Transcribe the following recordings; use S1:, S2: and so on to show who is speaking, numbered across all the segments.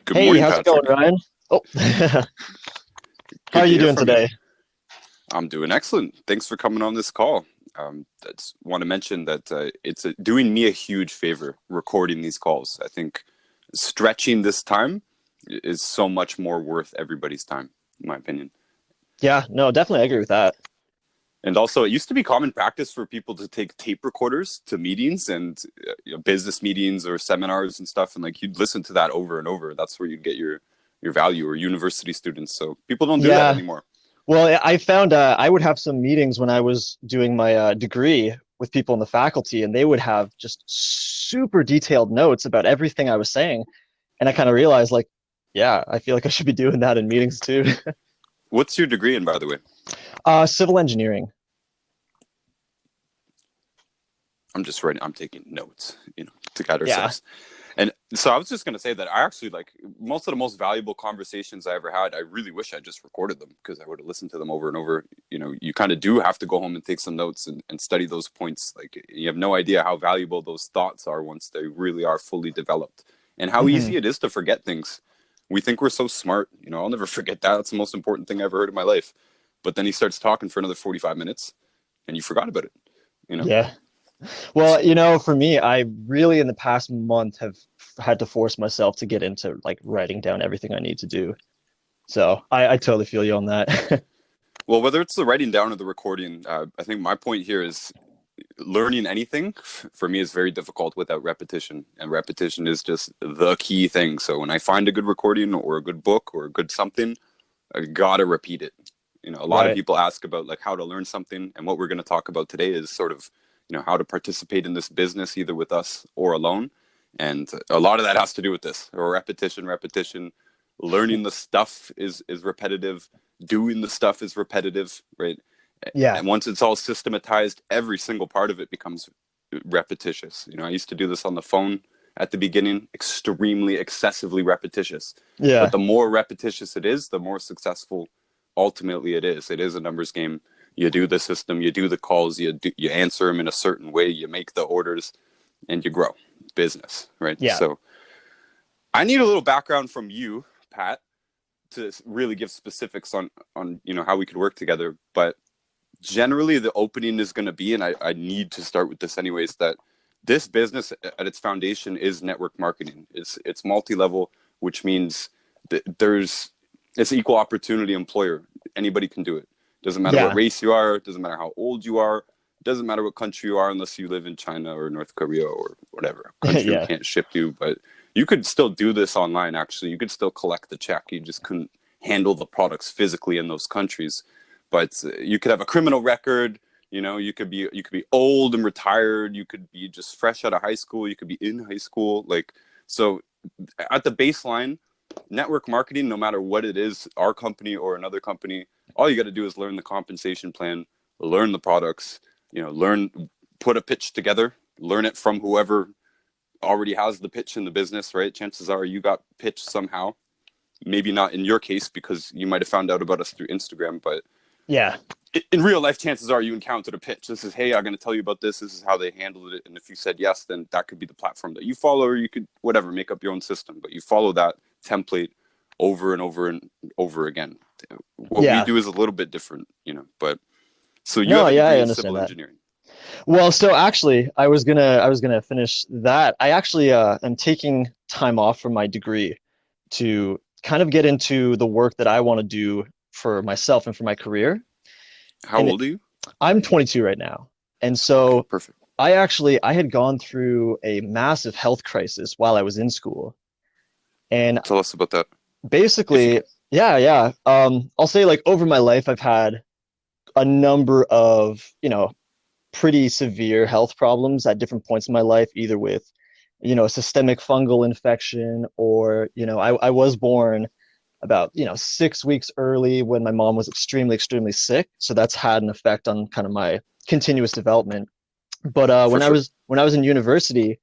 S1: Good
S2: Hey,
S1: morning,
S2: how's it going,
S1: Patrick.
S2: Ryan? Oh, how
S1: Good
S2: are
S1: to
S2: you
S1: hear
S2: doing
S1: from you.
S2: today?
S1: I'm doing excellent. Thanks for coming on this call. I just want to mention that it's doing me a huge favor recording these calls. I think stretching this time is so much more worth everybody's time, in my opinion.
S2: Yeah, no, definitely I agree with that.
S1: And also, it used to be common practice for people to take tape recorders to meetings and business meetings or seminars and stuff, and like you'd listen to that over and over. That's where you'd get your value, or university students. So people don't do that
S2: Yeah,
S1: anymore.
S2: well, I found I would have some meetings when I was doing my degree with people in the faculty, and they would have just super detailed notes about everything I was saying. And I kind of realized, like, yeah, I feel like I should be doing that in meetings too.
S1: What's your degree in, by the way?
S2: Civil engineering.
S1: I'm just writing. I'm taking notes, to guide
S2: Yeah.
S1: ourselves. And so I was just going to say that I actually like most of the most valuable conversations I ever had. I really wish I just recorded them because I would have listened to them over and over. You kind of do have to go home and take some notes and study those points. Like you have no idea how valuable those thoughts are once they really are fully developed, and how
S2: Hmm.
S1: easy it is to forget things. We think we're so smart. I'll never forget that. That's the most important thing I ever heard in my life. But then he starts talking for another 45 minutes and you forgot about it, you know?
S2: Yeah. Well,
S1: So
S2: for me, I really in the past month have had to force myself to get into like writing down everything I need to do. So I totally feel you on that.
S1: well, whether it's the writing down or the recording, I think my point here is learning anything for me is very difficult without repetition, and repetition is just the key thing. So when I find a good recording or a good book or a good something, I gotta repeat it. A lot of
S2: Right.
S1: people ask about like how to learn something, and what we're going to talk about today is sort of how to participate in this business either with us or alone. And a lot of that has to do with this, or repetition. Learning the stuff is repetitive. Doing the stuff is repetitive, right?
S2: Yeah.
S1: And once it's all systematized, every single part of it becomes repetitious. I used to do this on the phone at the beginning, extremely excessively repetitious. But
S2: Yeah.
S1: the more repetitious it is, the more successful ultimately it is. It is a numbers game. You do the system, you do the calls, you answer them in a certain way, you make the orders, and you grow business, right?
S2: Yeah.
S1: So I need a little background from you, Pat, to really give specifics on how we could work together. But generally the opening is going to be, and I need to start with this anyways, that this business at its foundation is network marketing. It's multi-level, which means that it's an equal opportunity employer. Anybody can do it. Doesn't matter what
S2: Yeah.
S1: race you are, doesn't matter how old you are, doesn't matter what country you are, unless you live in China or North Korea or whatever country we
S2: Yeah.
S1: can't ship you. But you could still do this online. Actually, you could still collect the check. You just couldn't handle the products physically in those countries. But you could have a criminal record. You could be old and retired. You could be just fresh out of high school. You could be in high school. Like, so at the baseline, network marketing, no matter what it is, our company or another company, all you got to do is learn the compensation plan, learn the products, put a pitch together, learn it from whoever already has the pitch in the business, right? Chances are you got pitched somehow. Maybe not in your case because you might have found out about us through Instagram, but
S2: Yeah.
S1: in real life, chances are you encountered a pitch. This is, hey, I'm going to tell you about this. This is how they handled it. And if you said yes, then that could be the platform that you follow, or you could, whatever, make up your own system. But you follow that template over and over and over again. What we
S2: Yeah.
S1: do is a little bit different, but so you
S2: No,
S1: have a
S2: yeah, I
S1: degree in
S2: understand
S1: civil
S2: that.
S1: engineering.
S2: Well, so actually, I was gonna finish that. I actually am taking time off from my degree to kind of get into the work that I want to do for myself and for my career.
S1: How
S2: And
S1: old are you?
S2: I'm 22 right now. And
S1: Okay,
S2: so
S1: perfect.
S2: I had gone through a massive health crisis while I was in school. And
S1: Tell us about that if you
S2: basically,
S1: can.
S2: yeah, yeah. I'll say like over my life, I've had a number of, pretty severe health problems at different points in my life, either with, a systemic fungal infection or, I was born about, 6 weeks early when my mom was extremely, extremely sick. So that's had an effect on kind of my continuous development. But
S1: For sure.
S2: when I was in university,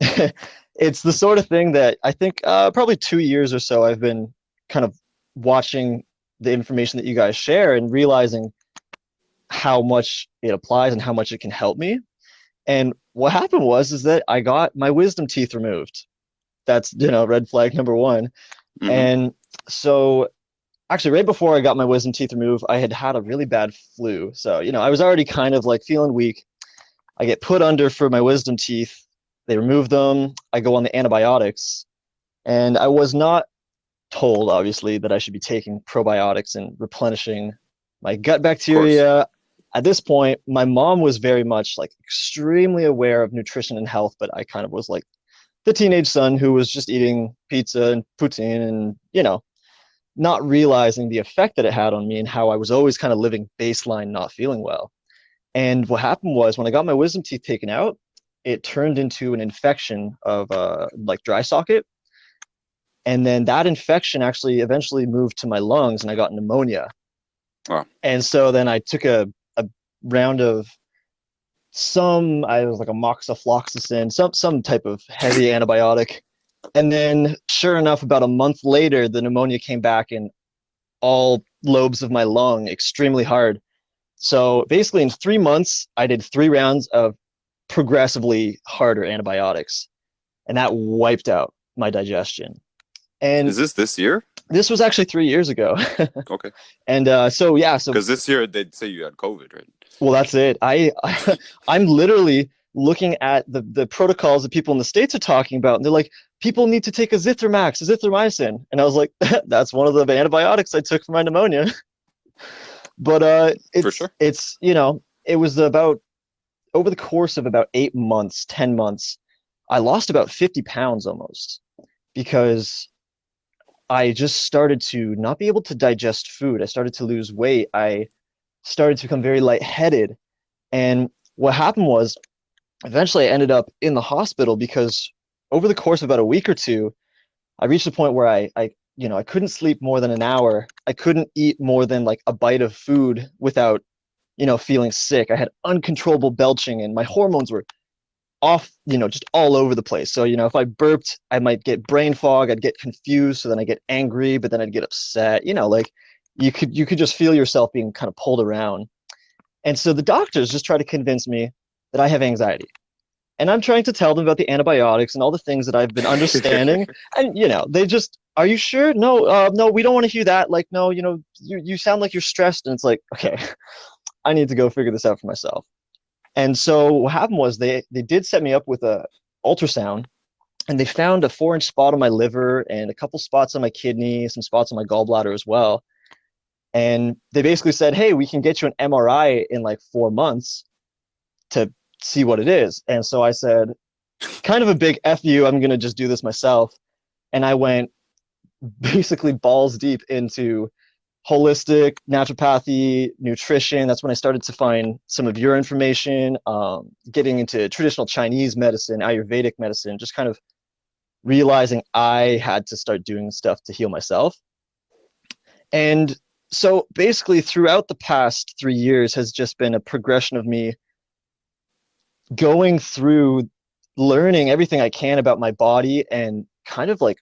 S2: it's the sort of thing that I think probably 2 years or so I've been kind of watching the information that you guys share and realizing how much it applies and how much it can help me. And what happened was is that I got my wisdom teeth removed. That's, red flag number one.
S1: Hmm.
S2: And so actually right before I got my wisdom teeth removed, I had had a really bad flu. So, I was already kind of like feeling weak. I get put under for my wisdom teeth. They remove them. I go on the antibiotics. And I was not told, obviously, that I should be taking probiotics and replenishing my gut
S1: Of course.
S2: bacteria. At this point, my mom was very much like extremely aware of nutrition and health, but I kind of was like the teenage son who was just eating pizza and poutine and, not realizing the effect that it had on me and how I was always kind of living baseline, not feeling well. And what happened was when I got my wisdom teeth taken out, it turned into an infection of like dry socket. And then that infection actually eventually moved to my lungs and I got pneumonia.
S1: Wow.
S2: And so then I took a round of I was like a moxifloxacin, some type of heavy antibiotic. And then sure enough, about a month later, the pneumonia came back in all lobes of my lung extremely hard. So basically in 3 months, I did 3 rounds of progressively harder antibiotics, and that wiped out my digestion. And
S1: Is this year?
S2: this was actually 3 years ago.
S1: Okay.
S2: And so
S1: Because this year they'd say you had COVID, right?
S2: well, that's it. I'm literally looking at the protocols that people in the States are talking about, and they're like, people need to take azithromycin, and I was like, that's one of the antibiotics I took for my pneumonia. But
S1: For sure.
S2: it was about over the course of about 8 months, 10 months, I lost about 50 pounds almost because I just started to not be able to digest food. I started to lose weight. I started to become very lightheaded. And what happened was eventually I ended up in the hospital because over the course of about a week or two, I reached a point where I couldn't sleep more than an hour. I couldn't eat more than like a bite of food without, feeling sick. I had uncontrollable belching and my hormones were off, just all over the place. So, if I burped, I might get brain fog, I'd get confused, so then I get angry, but then I'd get upset, like you could just feel yourself being kind of pulled around. And so the doctors just try to convince me that I have anxiety. And I'm trying to tell them about the antibiotics and all the things that I've been understanding. And, they just, are you sure? No, no, we don't want to hear that. Like, no, you sound like you're stressed. And it's like, okay, I need to go figure this out for myself. And so what happened was they did set me up with a ultrasound and they found a 4-inch spot on my liver and a couple spots on my kidney, some spots on my gallbladder as well. And they basically said, hey, we can get you an MRI in like 4 months to see what it is. And so I said, kind of a big F you, I'm going to just do this myself. And I went basically balls deep into holistic naturopathy, nutrition. That's when I started to find some of your information, getting into traditional Chinese medicine, Ayurvedic medicine, just kind of realizing I had to start doing stuff to heal myself. And so basically throughout the past 3 years has just been a progression of me going through learning everything I can about my body and kind of like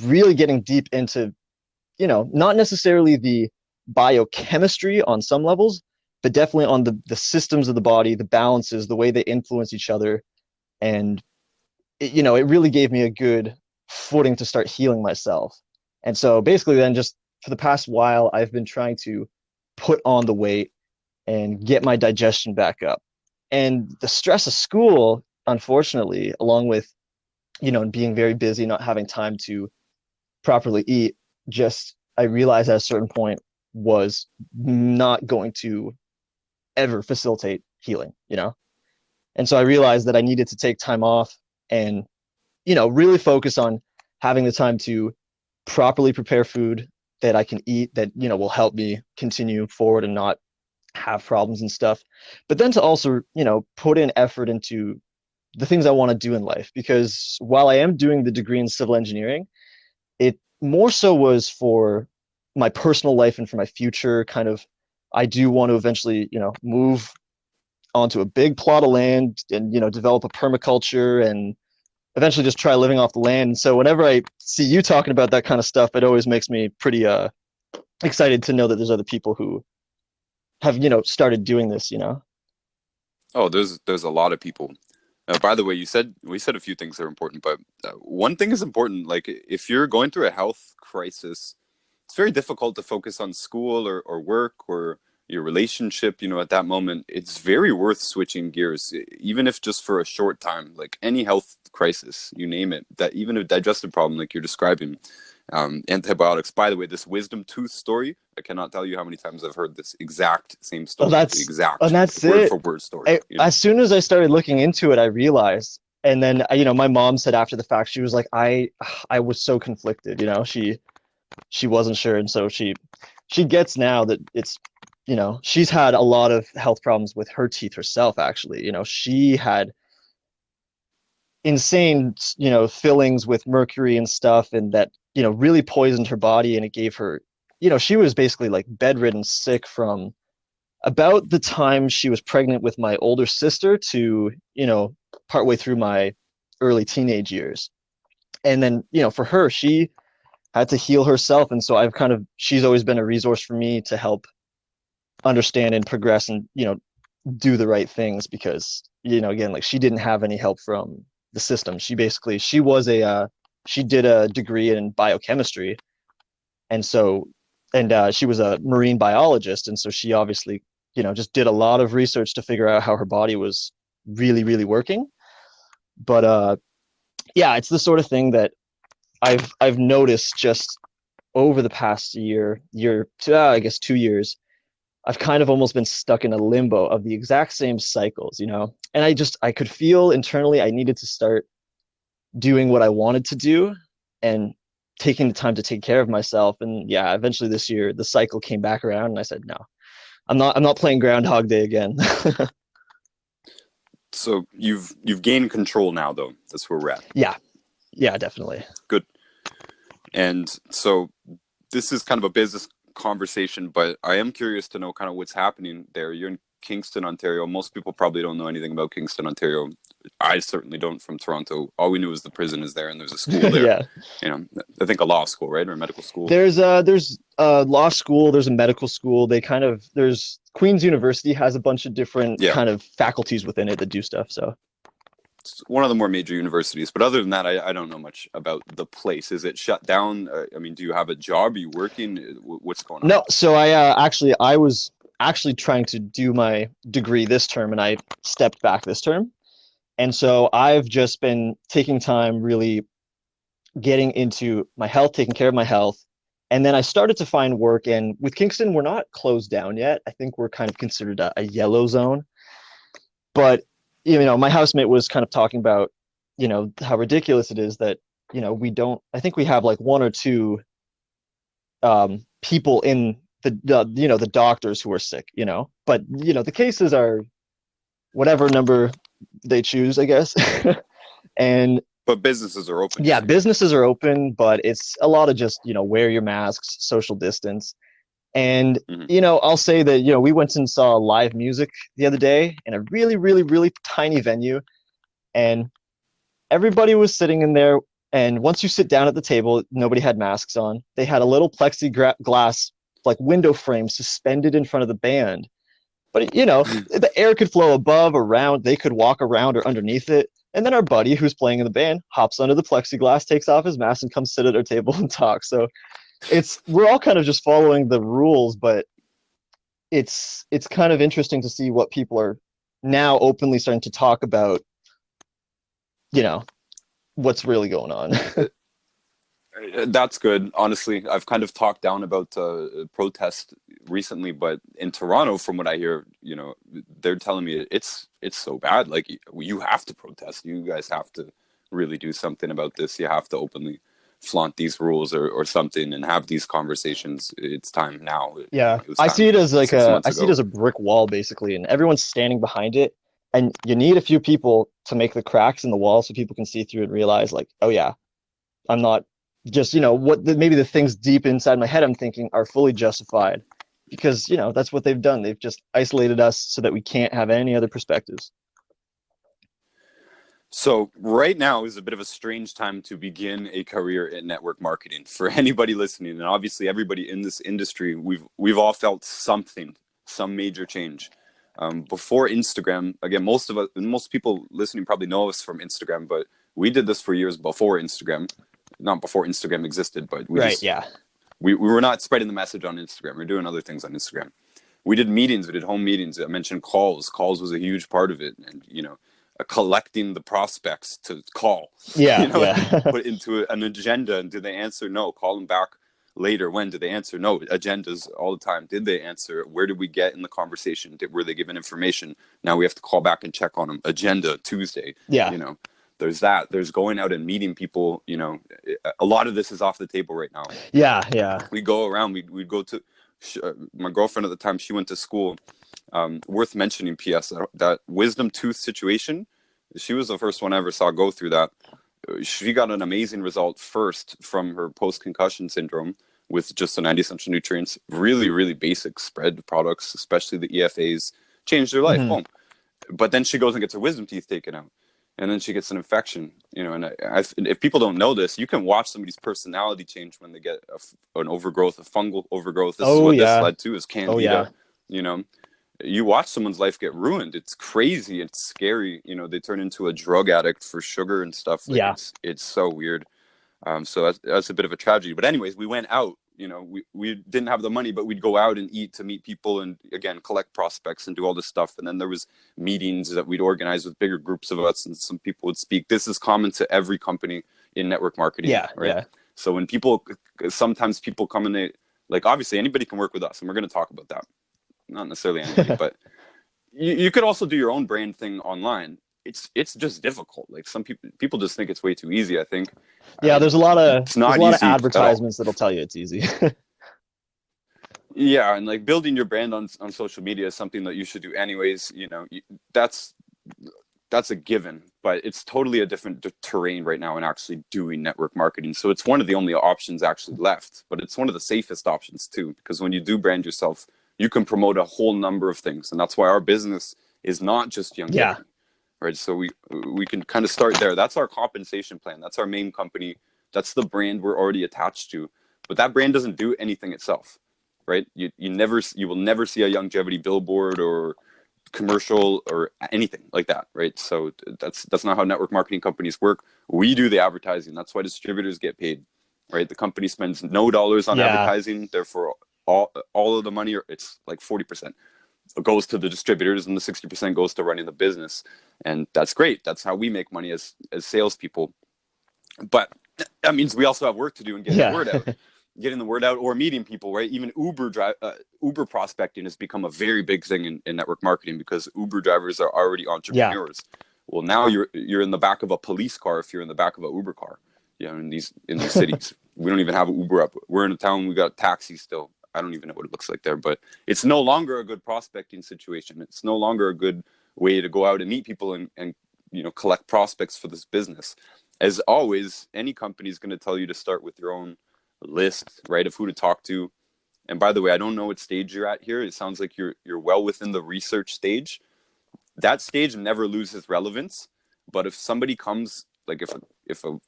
S2: really getting deep into, not necessarily the biochemistry on some levels, but definitely on the systems of the body, the balances, the way they influence each other. And, it really gave me a good footing to start healing myself. And so basically then just for the past while, I've been trying to put on the weight and get my digestion back up. And the stress of school, unfortunately, along with, being very busy, not having time to properly eat, just I realized at a certain point was not going to ever facilitate healing. And so I realized that I needed to take time off and, really focus on having the time to properly prepare food that I can eat that, will help me continue forward and not have problems and stuff. But then to also, put in effort into the things I want to do in life. Because while I am doing the degree in civil engineering, it more so was for my personal life and for my future kind of. I do want to eventually, move onto a big plot of land and, develop a permaculture and eventually just try living off the land. And so whenever I see you talking about that kind of stuff, it always makes me pretty excited to know that there's other people who have, started doing this.
S1: Oh, there's a lot of people. By the way, we said a few things that are important, but one thing is important. Like if you're going through a health crisis, it's very difficult to focus on school or work or your relationship. You know, at that moment, it's very worth switching gears, even if just for a short time. Like any health crisis, you name it, that even a digestive problem like you're describing, antibiotics. By the way, this wisdom tooth story, I cannot tell you how many times I've heard this exact same
S2: Oh,
S1: story, the
S2: and
S1: exact
S2: that's
S1: word
S2: it.
S1: for word story. You know,
S2: As soon as I started looking into it, I realized. And then, my mom said after the fact, she was like, I was so conflicted. She wasn't sure, and so she gets now that it's, she's had a lot of health problems with her teeth herself. Actually, she had insane, fillings with mercury and stuff, and that, really poisoned her body, and it gave her, she was basically like bedridden, sick from about the time she was pregnant with my older sister to, partway through my early teenage years. And then, for her, she had to heal herself. And so she's always been a resource for me to help understand and progress and, do the right things because, again, like she didn't have any help from the system. She did a degree in biochemistry. And so, and she was a marine biologist. And so she obviously, just did a lot of research to figure out how her body was really, really working. But yeah, it's the sort of thing that I've noticed just over the past I guess 2 years, I've kind of almost been stuck in a limbo of the exact same cycles, and I could feel internally I needed to start doing what I wanted to do and taking the time to take care of myself. And yeah, eventually this year the cycle came back around and I said, no, I'm not playing Groundhog Day again.
S1: so you've gained control now, though. That's where we're at.
S2: Yeah. Yeah, definitely.
S1: Good. And so this is kind of a business conversation, but I am curious to know kind of what's happening there. You're in Kingston, Ontario. Most people probably don't know anything about Kingston, Ontario. I certainly don't from Toronto. All we knew was the prison is there and there's a school there.
S2: Yeah.
S1: I think a law school, right? Or a medical school.
S2: There's a law school, there's a medical school. There's Queen's University has a bunch of different kind of faculties within it that do stuff. So
S1: it's one of the more major universities, but other than that, I don't know much about the place. Is it shut down? I mean, do you have a job? Are you working? What's going on?
S2: No, so I was actually trying to do my degree this term, and I stepped back this term. And so I've just been taking time, really getting into my health, taking care of my health. And then I started to find work. And with Kingston, we're not closed down yet. I think we're kind of considered a yellow zone. But, my housemate was kind of talking about, how ridiculous it is that, I think we have like one or two people in the doctors who are sick, but, the cases are whatever number they choose, I guess. And
S1: but businesses are open.
S2: Yeah, businesses are open, but it's a lot of just, wear your masks, social distance. And, I'll say that, we went and saw live music the other day in a really, really, really tiny venue. And everybody was sitting in there. And once you sit down at the table, nobody had masks on. They had a little plexiglass, like window frame suspended in front of the band. But, the air could flow above, around, they could walk around or underneath it. And then our buddy who's playing in the band hops under the plexiglass, takes off his mask, and comes sit at our table and talk. So we're all kind of just following the rules, but it's kind of interesting to see what people are now openly starting to talk about, what's really going on.
S1: That's good. Honestly, I've kind of talked down about protest recently, but in Toronto, from what I hear, they're telling me it's so bad. Like you have to protest. You guys have to really do something about this. You have to openly flaunt these rules or something and have these conversations. It's time now.
S2: Yeah, I see it as a brick wall basically, and everyone's standing behind it. And you need a few people to make the cracks in the wall so people can see through and realize, like, oh yeah, I'm not just, maybe the things deep inside my head I'm thinking are fully justified because, that's what they've done. They've just isolated us so that we can't have any other perspectives.
S1: So right now is a bit of a strange time to begin a career in network marketing for anybody listening. And obviously everybody in this industry, we've all felt some major change. Before Instagram, again, most people listening probably know us from Instagram, but we did this for years before Instagram, not before Instagram existed, but
S2: Right. Yeah.
S1: we were not spreading the message on Instagram. We were doing other things on Instagram. We did meetings. We did home meetings. I mentioned calls. Calls was a huge part of it, and collecting the prospects to call.
S2: Yeah.
S1: And
S2: Yeah.
S1: put into an agenda. And did they answer? No. Call them back later. When did they answer? No. Agendas all the time. Did they answer? Where did we get in the conversation? Were they given information? Now we have to call back and check on them. Agenda Tuesday.
S2: Yeah.
S1: There's that. There's going out and meeting people. A lot of this is off the table right now.
S2: Yeah. Yeah.
S1: We go around. We'd go to my girlfriend at the time. She went to school. Worth mentioning, P.S. That wisdom tooth situation. She was the first one I ever saw go through that. She got an amazing result first from her post-concussion syndrome with just the 90 essential nutrients. Really, really basic spread products, especially the EFAs, changed her life. Boom. But then she goes and gets her wisdom teeth taken out. And then she gets an infection, and if people don't know this, you can watch somebody's personality change when they get an overgrowth, a fungal overgrowth. This is what this led to, is candida. You watch someone's life get ruined. It's crazy. It's scary. They turn into a drug addict for sugar and stuff. It's so weird. So that's a bit of a tragedy. But anyways, we went out. We didn't have the money, but we'd go out and eat to meet people and, again, collect prospects and do all this stuff. And then there was meetings that we'd organize with bigger groups of us, and some people would speak. This is common to every company in network marketing. Yeah, right? Yeah. So when sometimes people come and they, obviously anybody can work with us, and we're going to talk about that. Not necessarily anybody, but you could also do your own brand thing online. It's just difficult. Some people just think it's way too easy, I think.
S2: Yeah, there's a lot of advertisements that'll tell you it's easy.
S1: Yeah, and building your brand on social media is something that you should do anyways. That's a given, but it's totally a different terrain right now in actually doing network marketing. So it's one of the only options actually left, but it's one of the safest options too, because when you do brand yourself, you can promote a whole number of things, and that's why our business is not just young. Yeah. Right, so we can kind of start there. That's our compensation plan. That's our main company. That's the brand we're already attached to. But that brand doesn't do anything itself, right? You will never see a longevity billboard or commercial or anything like that, right? So that's not how network marketing companies work. We do the advertising. That's why distributors get paid, right? The company spends no dollars on advertising. Therefore, all of the money, it's 40%. Goes to the distributors, and the 60% goes to running the business, and that's great. That's how we make money as salespeople. But that means we also have work to do in getting the word out, getting the word out, or meeting people. Right? Even Uber prospecting has become a very big thing in network marketing, because Uber drivers are already entrepreneurs. Yeah. Well, now you're in the back of a police car if you're in the back of an Uber car. In these cities, we don't even have an Uber up. We're in a town, we got taxis still. I don't even know what it looks like there, but it's no longer a good prospecting situation. It's no longer a good way to go out and meet people and collect prospects for this business. As always, any company is going to tell you to start with your own list, right, of who to talk to. And by the way, I don't know what stage you're at here. It sounds like you're well within the research stage. That stage never loses relevance. But if somebody comes, if a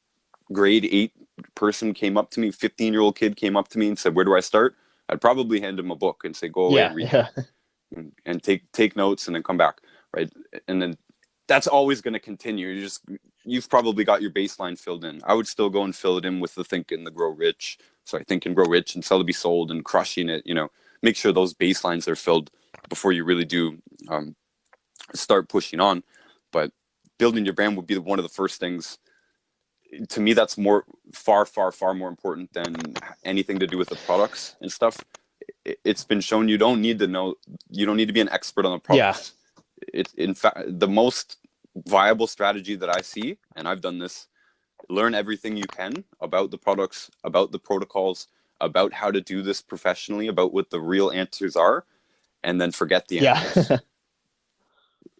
S1: grade 8 person came up to me, 15-year-old kid came up to me and said, "Where do I start?" I'd probably hand him a book and say, "Go away and read it, and take notes, and then come back." Right. And then that's always going to continue. You've probably got your baseline filled in. I would still go and fill it in with the Think and Grow Rich, and Sell to Be Sold, and Crushing It. Make sure those baselines are filled before you really do start pushing on. But building your brand would be one of the first things. To me, that's far more important than anything to do with the products and stuff. It's been shown you don't need to be an expert on the products. It's in fact the most viable strategy that I see, and I've done this. Learn everything you can about the products, about the protocols, about how to do this professionally, about what the real answers are, and then forget the answers.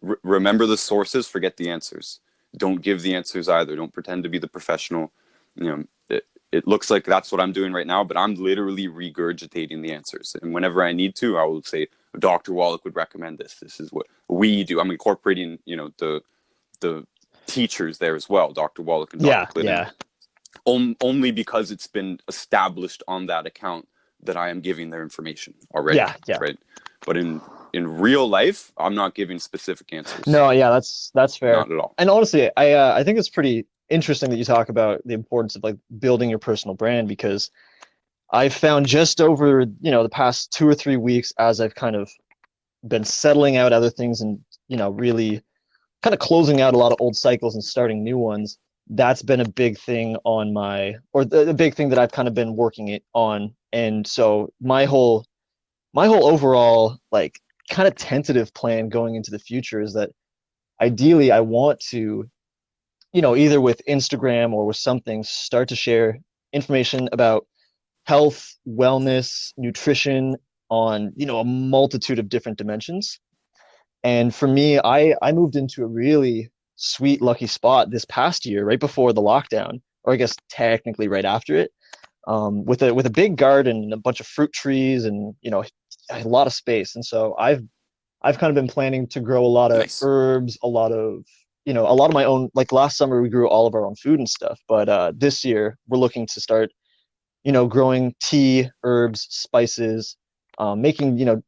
S1: Remember the sources, forget the answers. Don't give the answers either. Don't pretend to be the professional. It looks like that's what I'm doing right now, but I'm literally regurgitating the answers. And whenever I need to, I will say, Dr. Wallach would recommend this. This is what we do. I'm incorporating, the teachers there as well, Dr. Wallach and Dr. Clinton. Only because it's been established on that account that I am giving their information already. Right. But in real life, I'm not giving specific answers.
S2: No, yeah, that's fair.
S1: Not at all.
S2: And honestly, I think it's pretty interesting that you talk about the importance of like building your personal brand, because I've found just over, the past 2 or 3 weeks, as I've kind of been settling out other things and, really kind of closing out a lot of old cycles and starting new ones. That's been a big thing on or the big thing that I've kind of been working it on. And so my whole overall, like, kind of tentative plan going into the future is that ideally I want to, either with Instagram or with something, start to share information about health, wellness, nutrition on, a multitude of different dimensions. And for me, I moved into a really sweet, lucky spot this past year, right before the lockdown, or I guess technically right after it, with a big garden and a bunch of fruit trees and, a lot of space. And so I've kind of been planning to grow a lot of
S1: Nice.
S2: herbs, a lot of my own. Like last summer, we grew all of our own food and stuff. But this year, we're looking to start, growing tea, herbs, spices, making,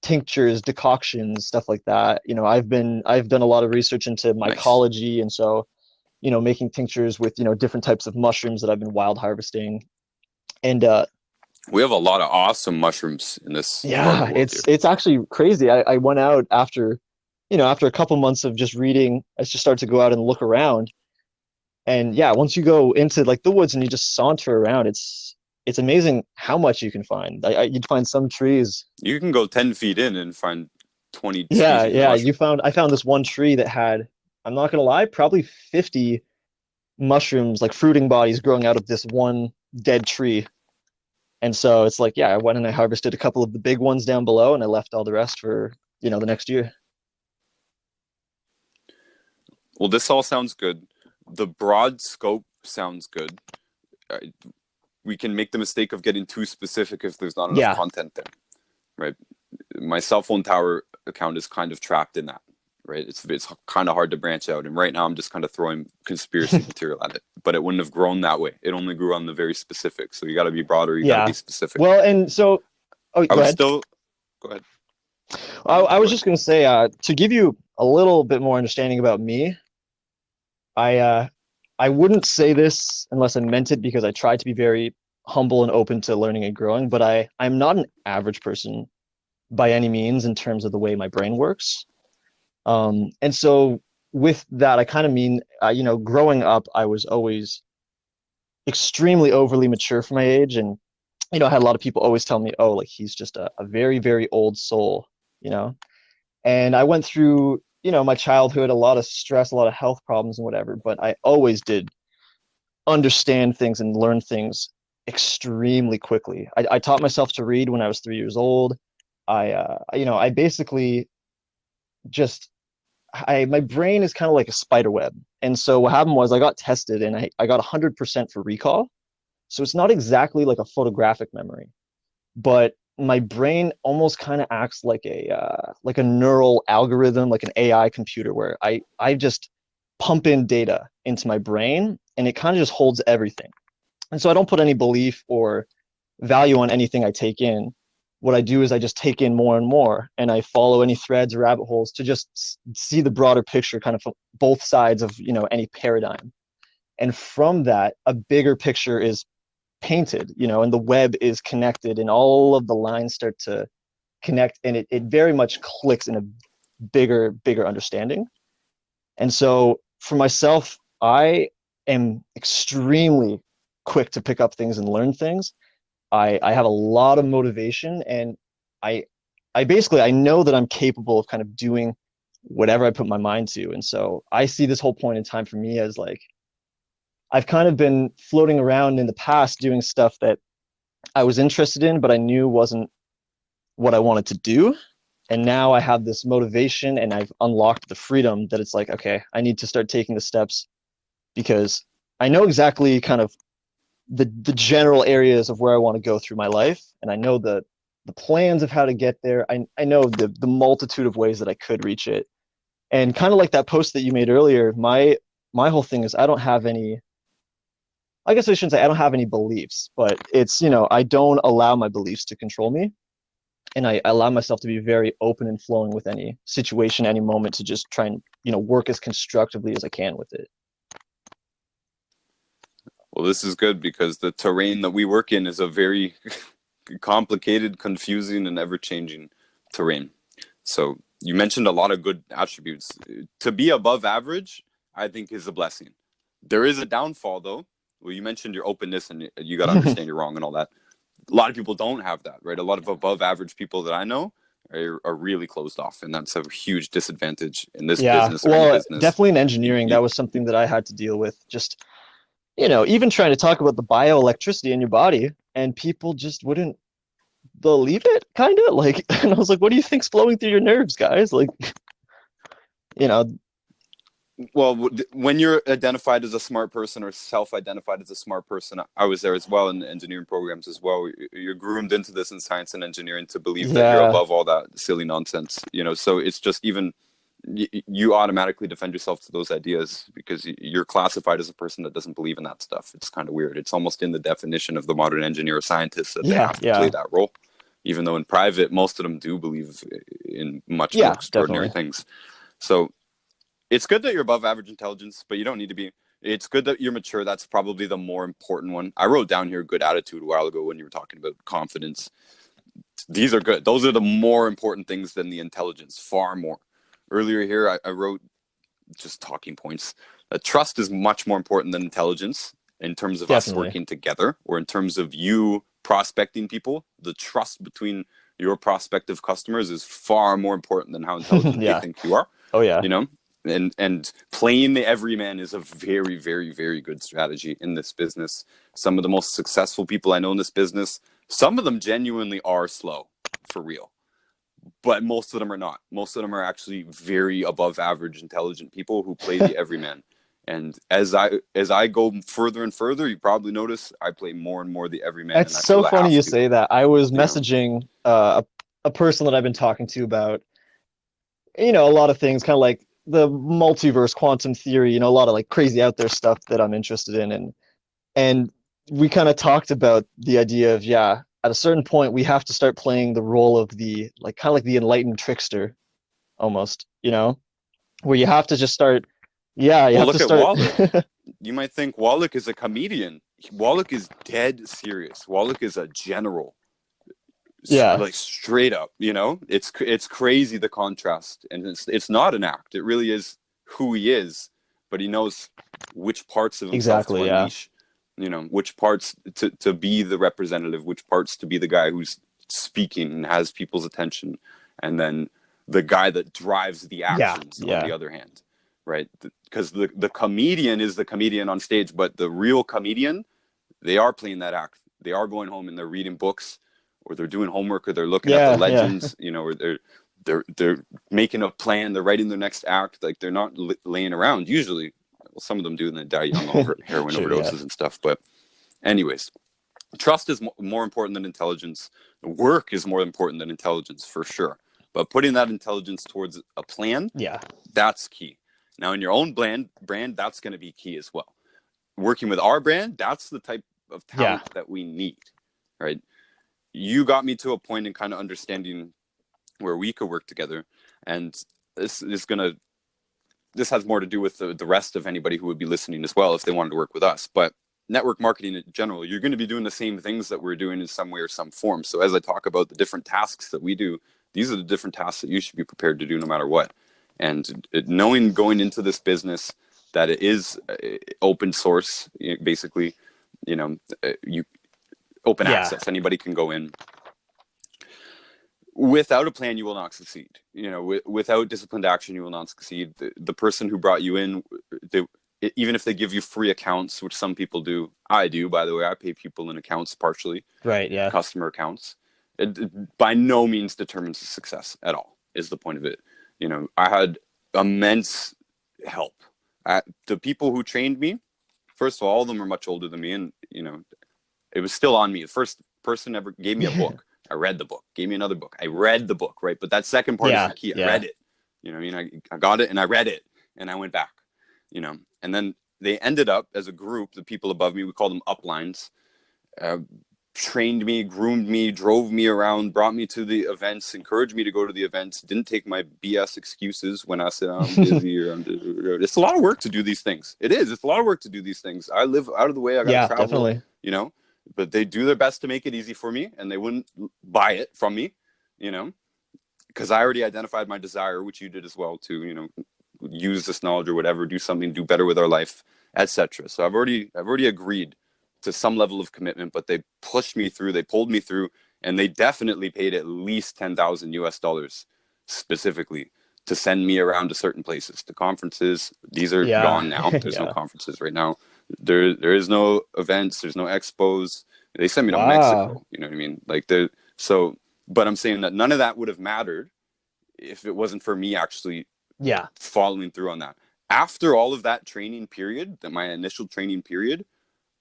S2: tinctures, decoctions, stuff like that. I've done a lot of research into
S1: Nice.
S2: mycology, and so, making tinctures with, different types of mushrooms that I've been wild harvesting. And
S1: We have a lot of awesome mushrooms in this part of
S2: yeah,
S1: the world here.
S2: it's actually crazy. I went out after, after a couple months of just reading, I just started to go out and look around. And yeah, once you go into like the woods and you just saunter around, it's amazing how much you can find. You'd find some trees.
S1: You can go 10 feet in and find 20
S2: Yeah,
S1: species of
S2: yeah.
S1: mushroom.
S2: I found this one tree that had, I'm not gonna lie, probably 50 mushrooms, like fruiting bodies growing out of this one dead tree. And so it's like, yeah, I went and I harvested a couple of the big ones down below, and I left all the rest for, the next year.
S1: Well, this all sounds good. The broad scope sounds good. I, we can make the mistake of getting too specific if there's not enough
S2: Yeah,
S1: content there, right? My cell phone tower account is kind of trapped in that, right? It's kind of hard to branch out, and right now I'm just kind of throwing conspiracy material at it. But it wouldn't have grown that way. It only grew on the very specific. So you got to be broader. You got to be
S2: yeah.
S1: specific.
S2: Well, and so, oh,
S1: I
S2: go
S1: would
S2: ahead.
S1: still go ahead.
S2: I
S1: Go
S2: was
S1: ahead.
S2: just gonna say, to give you a little bit more understanding about me, I I wouldn't say this unless I meant it, because I try to be very humble and open to learning and growing, but I'm not an average person by any means in terms of the way my brain works. And so with that, I kind of mean, growing up, I was always extremely overly mature for my age. And, I had a lot of people always tell me, oh, like he's just a very, very old soul, you know? And I went through, my childhood, a lot of stress, a lot of health problems and whatever, but I always did understand things and learn things extremely quickly. I taught myself to read when I was 3 years old. I basically just my brain is kind of like a spider web. And so what happened was I got tested and I got 100% for recall. So it's not exactly like a photographic memory, but my brain almost kind of acts like a neural algorithm, like an AI computer, where I just pump in data into my brain and it kind of just holds everything. And so I don't put any belief or value on anything I take in. What I do is I just take in more and more, and I follow any threads or rabbit holes to just see the broader picture, kind of both sides of, any paradigm. And from that, a bigger picture is painted, and the web is connected, and all of the lines start to connect, and it very much clicks in a bigger understanding. And so for myself, I am extremely quick to pick up things and learn things. I have a lot of motivation, and I I basically I know that I'm capable of kind of doing whatever I put my mind to. And so I see this whole point in time for me as like I've kind of been floating around in the past doing stuff that I was interested in, but I knew wasn't what I wanted to do. And now I have this motivation and I've unlocked the freedom that it's like, okay, I need to start taking the steps, because I know exactly kind of the general areas of where I want to go through my life. And I know the plans of how to get there. I know the multitude of ways that I could reach it. And kind of like that post that you made earlier, my whole thing is I don't have any, I guess I shouldn't say I don't have any beliefs, but it's, I don't allow my beliefs to control me. and I allow myself to be very open and flowing with any situation, any moment, to just try and, work as constructively as I can with it.
S1: Well, this is good because the terrain that we work in is a very complicated, confusing, and ever-changing terrain. So you mentioned a lot of good attributes. To be above average, I think, is a blessing. There is a downfall, though. Well, you mentioned your openness, and you got to understand you're wrong and all that. A lot of people don't have that, right? A lot of above average people that I know are really closed off, and that's a huge disadvantage in this
S2: Yeah,
S1: business or any
S2: well,
S1: business.
S2: definitely in engineering, that was something that I had to deal with. Just, even trying to talk about the bioelectricity in your body, and people just wouldn't believe it, kind of like, and I was like, what do you think's flowing through your nerves, guys? Like, you know,
S1: Well, when you're identified as a smart person or self-identified as a smart person, I was there as well in the engineering programs as well. You're groomed into this in science and engineering to believe that you're
S2: yeah,
S1: above all that silly nonsense, so it's just even you automatically defend yourself to those ideas because you're classified as a person that doesn't believe in that stuff. It's kind of weird. It's almost in the definition of the modern engineer or scientist that they
S2: yeah,
S1: have to play
S2: yeah,
S1: that role, even though in private most of them do believe in much more
S2: yeah,
S1: extraordinary
S2: definitely.
S1: things. So it's good that you're above average intelligence, but you don't need to be. It's good that you're mature. That's probably the more important one. I wrote down here good attitude a while ago when you were talking about confidence. These are good. Those are the more important things than the intelligence, far more. Earlier here, I wrote just talking points. Trust is much more important than intelligence in terms of us
S2: Definitely.
S1: working together or in terms of you prospecting people. The trust between your prospective customers is far more important than how intelligent they
S2: Yeah.
S1: think you are.
S2: Oh yeah.
S1: You know, and playing the everyman is a very, very, very good strategy in this business. Some of the most successful people I know in this business, some of them genuinely are slow, for real, but most of them are not. Most of them are actually very above average intelligent people who play the everyman. And as I go further and further, you probably notice I play more and more the everyman,
S2: It's
S1: and I
S2: so
S1: feel I
S2: funny
S1: have
S2: you
S1: to.
S2: say that. I was
S1: You know,
S2: messaging a person that I've been talking to about, a lot of things, kind of like the multiverse, quantum theory, a lot of like crazy out there stuff that I'm interested in, and we kind of talked about the idea of, yeah, at a certain point we have to start playing the role of the, like, kind of like the enlightened trickster almost, where you have to just start, yeah, you
S1: well,
S2: have to
S1: look at
S2: start.
S1: Wallach. You might think Wallach is a comedian. Wallach is dead serious. Wallach is a general,
S2: Yeah,
S1: like straight up. It's crazy the contrast, and it's not an act. It really is who he is, but he knows which parts of himself to
S2: exactly, yeah,
S1: unleash. Which parts to be the representative, which parts to be the guy who's speaking and has people's attention, and then the guy that drives the
S2: yeah,
S1: actions on the
S2: yeah,
S1: other hand, right? Because the comedian is the comedian on stage, but the real comedian, they are playing that act. They are going home and they're reading books, or they're doing homework, or they're looking at the
S2: yeah, yeah.
S1: legends, or they're making a plan. They're writing their next act. Like they're not laying around. Usually, well, some of them do, and they die young on heroin
S2: Sure, yeah,
S1: overdoses and stuff. But anyways, trust is more important than intelligence. Work is more important than intelligence for sure. But putting that intelligence towards a plan,
S2: yeah,
S1: that's key. Now, in your own brand, that's going to be key as well. Working with our brand, that's the type of
S2: yeah,
S1: talent that we need, right? You got me to a point in kind of understanding where we could work together, and this has more to do with the rest of anybody who would be listening as well if they wanted to work with us. But network marketing in general, you're going to be doing the same things that we're doing in some way or some form. So as I talk about the different tasks that we do, these are the different tasks that you should be prepared to do no matter what. And knowing going into this business that it is open source, basically, you open
S2: yeah,
S1: access, anybody can go in. Without a plan, you will not succeed. Without disciplined action, you will not succeed. The person who brought you in, even if they give you free accounts, which some people do, I do, by the way, I pay people in accounts partially,
S2: right, yeah,
S1: customer accounts. It by no means determines success at all, is the point of it. I had immense help. The people who trained me, first of all of them are much older than me, and it was still on me. The first person ever gave me a book. I read the book. Gave me another book. I read the book, right? But that second part is
S2: yeah,
S1: the key. I
S2: yeah,
S1: read it. I got it and I read it and I went back, and then they ended up as a group, the people above me, we call them uplines, uh, trained me, groomed me, drove me around, brought me to the events, encouraged me to go to the events, didn't take my BS excuses when I said I'm busy or it's a lot of work to do these things. It is. It's a lot of work to do these things. I live out of the way. I got to
S2: Yeah,
S1: travel,
S2: definitely.
S1: you know, but they do their best to make it easy for me, and they wouldn't buy it from me, you know, because I already identified my desire, which you did as well, to, you know, use this knowledge or whatever, do something, do better with our life, etc. So I've already agreed to some level of commitment, but they pushed me through, they pulled me through, and they definitely paid at least 10,000 US dollars specifically to send me around to certain places, to conferences. These are
S2: Yeah.
S1: gone now. There's no
S2: Yeah.
S1: conferences right now. There is no events. There's no expos. They sent me to
S2: Wow.
S1: Mexico. You know what I mean? Like the so, but I'm saying that none of that would have mattered if it wasn't for me actually
S2: Yeah.
S1: following through on that. After all of that training period, that my initial training period,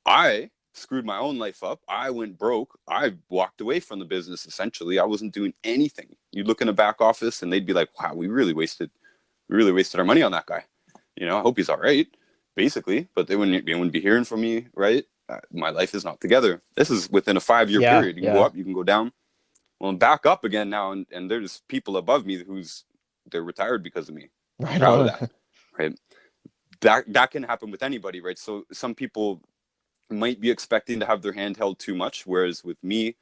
S1: I screwed my own life up. I went broke. I walked away from the business essentially. I wasn't doing anything. You look in the back office and they'd be like, wow, we really wasted our money on that guy. You know, I hope he's all right, basically. But they wouldn't be hearing from me, right? My life is not together. This is within a 5-year
S2: Yeah.
S1: period. You can go
S2: Yeah.
S1: up, you can go down. Well, I'm back up again now, and there's people above me they're retired because of me. I'm
S2: Right
S1: proud of
S2: on.
S1: that, right? That can happen with anybody, right? So some people might be expecting to have their hand held too much, whereas with me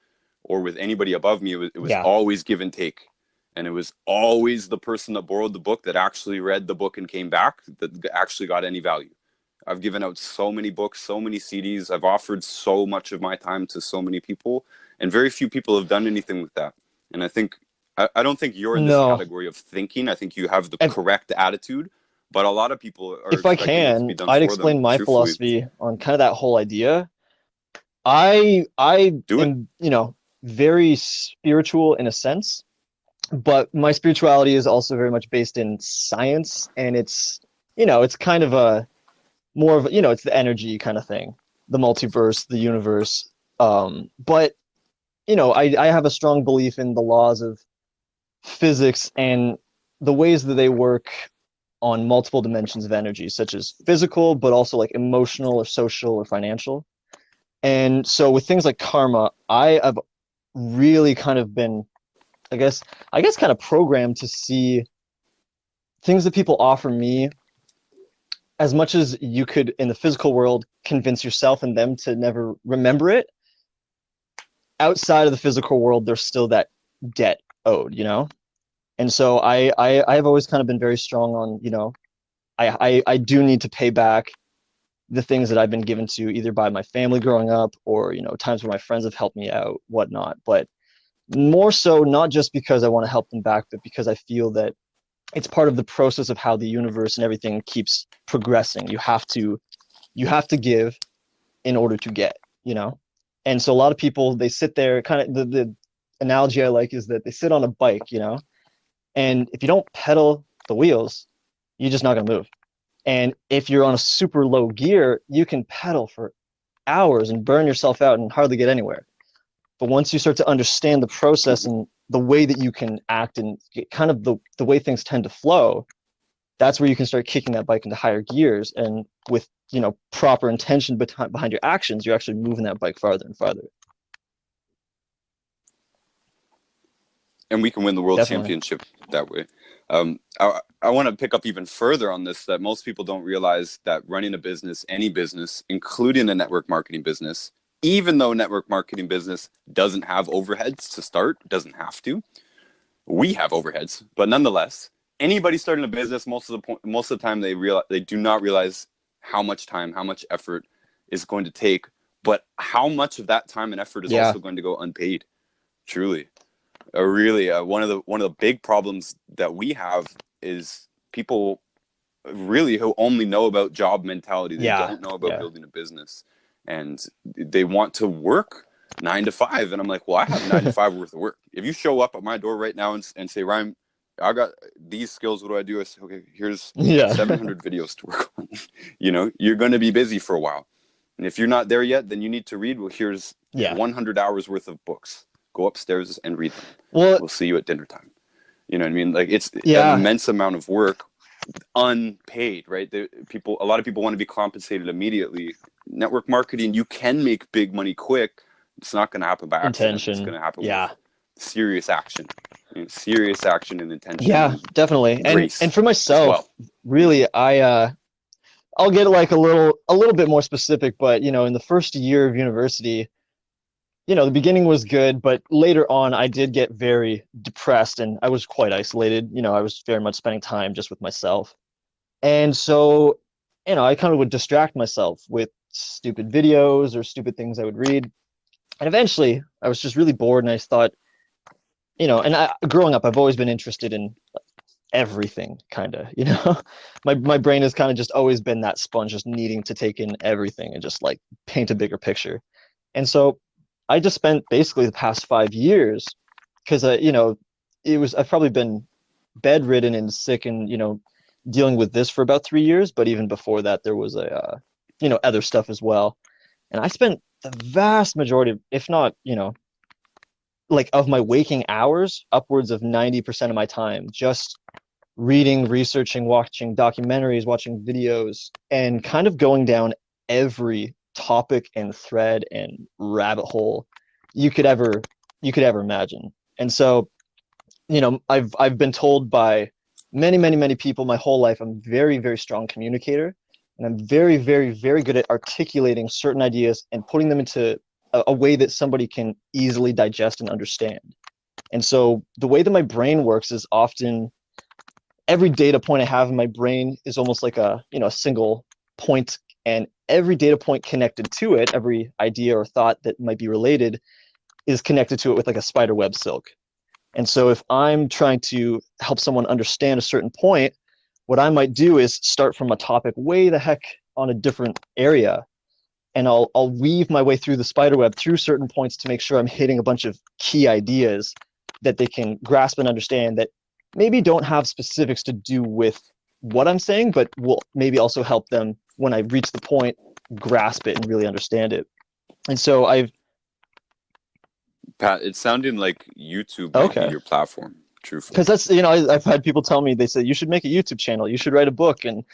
S1: or with anybody above me, it was
S2: Yeah.
S1: always give and take. And it was always the person that borrowed the book that actually read the book and came back that actually got any value. I've given out so many books, so many CDs. I've offered so much of my time to so many people, and very few people have done anything with that. And I don't think you're in this
S2: No.
S1: category of thinking. I think you have the
S2: If
S1: correct attitude, but a lot of people are
S2: if I
S1: expecting it to be
S2: can,
S1: done
S2: I'd
S1: for
S2: explain
S1: them,
S2: my
S1: truthfully.
S2: philosophy on kind of that whole idea. I
S1: Do it.
S2: am, very spiritual in a sense, but my spirituality is also very much based in science, and it's kind of a more of, it's the energy kind of thing, the multiverse, the universe. But I have a strong belief in the laws of physics and the ways that they work on multiple dimensions of energy, such as physical, but also like emotional or social or financial. And so with things like karma, I have really kind of been, I guess kind of programmed to see things that people offer me, as much as you could in the physical world convince yourself and them to never remember it. Outside of the physical world, there's still that debt owed. And so I've always kind of been very strong on, I do need to pay back the things that I've been given to either by my family growing up, or times where my friends have helped me out, whatnot. But more so, not just because I want to help them back, but because I feel that it's part of the process of how the universe and everything keeps progressing. You have to give in order to get. And so a lot of people, they sit there, kind of the analogy I like is that they sit on a bike. And if you don't pedal the wheels, you're just not going to move. And if you're on a super low gear, you can pedal for hours and burn yourself out and hardly get anywhere. But once you start to understand the process and the way that you can act and kind of the way things tend to flow, that's where you can start kicking that bike into higher gears. And with, proper intention behind your actions, you're actually moving that bike farther and farther.
S1: And we can win the world
S2: Definitely.
S1: championship that way. I want to pick up even further on this, that most people don't realize that running a business, any business, including a network marketing business, even though network marketing business doesn't have overheads to start, doesn't have to, we have overheads, but nonetheless, anybody starting a business, most of the time they do not realize how much time, how much effort is going to take, but how much of that time and effort is
S2: Yeah.
S1: also going to go unpaid. Truly, really, one of the big problems that we have is people really who only know about job mentality. They
S2: Yeah.
S1: don't know about
S2: Yeah.
S1: building a business, and they want to work 9 to 5. And I'm like, well, I have 9 to 5 worth of work. If you show up at my door right now and say, Ryan, I got these skills, what do I do? I say, okay, here's
S2: Yeah.
S1: 700 videos to work on. You're going to be busy for a while. And if you're not there yet, then you need to read. Well, here's
S2: Yeah.
S1: 100 hours worth of books. Go upstairs and read them.
S2: Well,
S1: We'll see you at dinner time. You know what I mean? Like, it's an
S2: yeah.
S1: immense amount of work, unpaid, right? A lot of people want to be compensated immediately. Network marketing, you can make big money quick, It's not going to happen by accident. It's going
S2: Intention.
S1: to happen with
S2: Yeah.
S1: serious action, serious action and intention
S2: Yeah,
S1: and
S2: definitely. And
S1: grace
S2: for
S1: as
S2: myself,
S1: well.
S2: really, I'll get like a little bit more specific, but you know, in the first year of university, you know, the beginning was good, but later on I did get very depressed and I was quite isolated. You know, I was very much spending time just with myself. And so, you know, I kind of would distract myself with stupid videos or stupid things I would read. And eventually I was just really bored and I thought, you know, and growing up, I've always been interested in everything, kind of, you know. My brain has kind of just always been that sponge, just needing to take in everything and just like paint a bigger picture. And so I just spent basically the past 5 years because you know, I've probably been bedridden and sick and you know dealing with this for about 3 years. But even before that, there was you know, other stuff as well. And I spent the vast majority, if not, you know, like of my waking hours, upwards of 90% of my time just reading, researching, watching documentaries, watching videos, and kind of going down every topic and thread and rabbit hole you could ever you could ever imagine. And so, you know, I've been told by many people my whole life I'm very, very strong communicator, and I'm very, very, very good at articulating certain ideas and putting them into a way that somebody can easily digest and understand. And so the way that my brain works is often every data point I have in my brain is almost like a, you know, a single point, and every data point connected to it, every idea or thought that might be related, is connected to it with like a spider web silk. And so if I'm trying to help someone understand a certain point, what I might do is start from a topic way the heck on a different area, and I'll weave my way through the spider web through certain points to make sure I'm hitting a bunch of key ideas that they can grasp and understand, that maybe don't have specifics to do with what I'm saying, but will maybe also help them when I reach the point grasp it and really understand it. And so I've
S1: Pat, it's sounding like YouTube might be
S2: okay,
S1: your platform,
S2: because
S1: truthfully.
S2: that's, you know, I've had people tell me, they say you should make a YouTube channel, you should write a book. And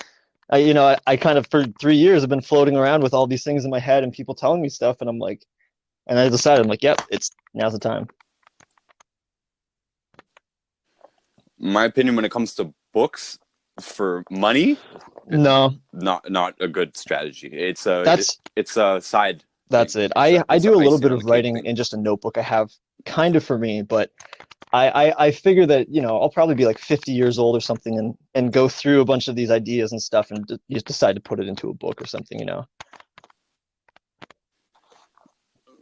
S2: you know, I kind of for 3 years have been floating around with all these things in my head and people telling me stuff, and I'm like, and I decided, I'm like, yep, it's now's the time.
S1: My opinion when it comes to books for money,
S2: No,
S1: not a good strategy.
S2: that's
S1: It's a side
S2: that's
S1: thing.
S2: it.
S1: It's
S2: I
S1: a
S2: do a little
S1: icing
S2: bit
S1: on the
S2: of
S1: cake
S2: writing
S1: thing.
S2: in just a notebook I have kind of for me, but I figure that, you know, I'll probably be like 50 years old or something and go through a bunch of these ideas and stuff and just decide to put it into a book or something, you know.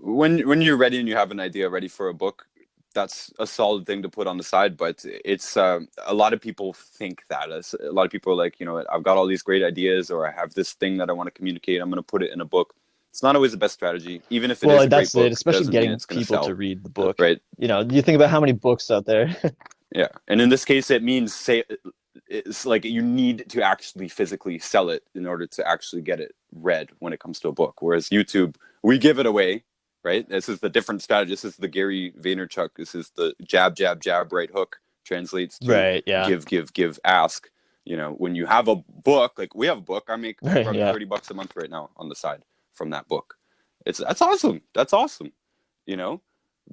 S1: When you're ready and you have an idea ready for a book, that's a solid thing to put on the side. But it's a lot of people think that a lot of people are like, you know, I've got all these great ideas, or I have this thing that I want to communicate. I'm going to put it in a book. It's not always the best strategy. Even if it is
S2: Well,
S1: a great
S2: that's it,
S1: book,
S2: especially
S1: doesn't mean
S2: getting
S1: it's going to
S2: people to
S1: sell,
S2: read the book.
S1: right?
S2: You know, you think about how many books out there.
S1: Yeah, and in this case, it means say it's like you need to actually physically sell it in order to actually get it read when it comes to a book. Whereas YouTube, we give it away, right? This is the different strategy. This is the Gary Vaynerchuk. This is the jab, jab, jab, right hook translates to
S2: Right, yeah.
S1: give, give, give, ask. You know, when you have a book, like we have a book, I make
S2: Right,
S1: probably
S2: yeah.
S1: $30 a month right now on the side from that book. That's awesome. That's awesome. You know,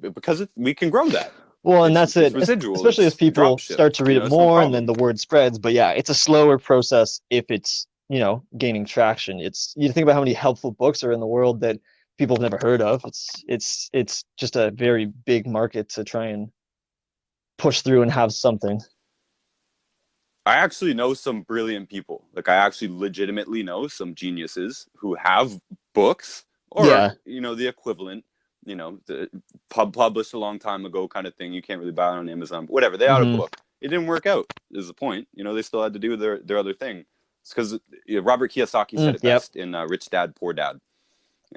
S1: because we can grow that.
S2: Well, and
S1: It's
S2: that's
S1: it's
S2: it,
S1: residual.
S2: especially as
S1: It's drop
S2: people
S1: ship.
S2: start to
S1: You
S2: read
S1: know,
S2: it
S1: it's no
S2: more and then
S1: problem.
S2: the word spreads. But yeah, it's a slower process if it's, you know, gaining traction. It's, you think about how many helpful books are in the world that people have never heard of. It's just a very big market to try and push through and have something.
S1: I actually know some brilliant people. Like I actually legitimately know some geniuses who have books or,
S2: Yeah.
S1: you know, the equivalent, you know, the published a long time ago kind of thing. You can't really buy it on Amazon, but whatever. They had a
S2: Hmm.
S1: book. It didn't work out is the point. You know, they still had to do their other thing. It's because Robert Kiyosaki said it
S2: Yep.
S1: best in Rich Dad, Poor Dad.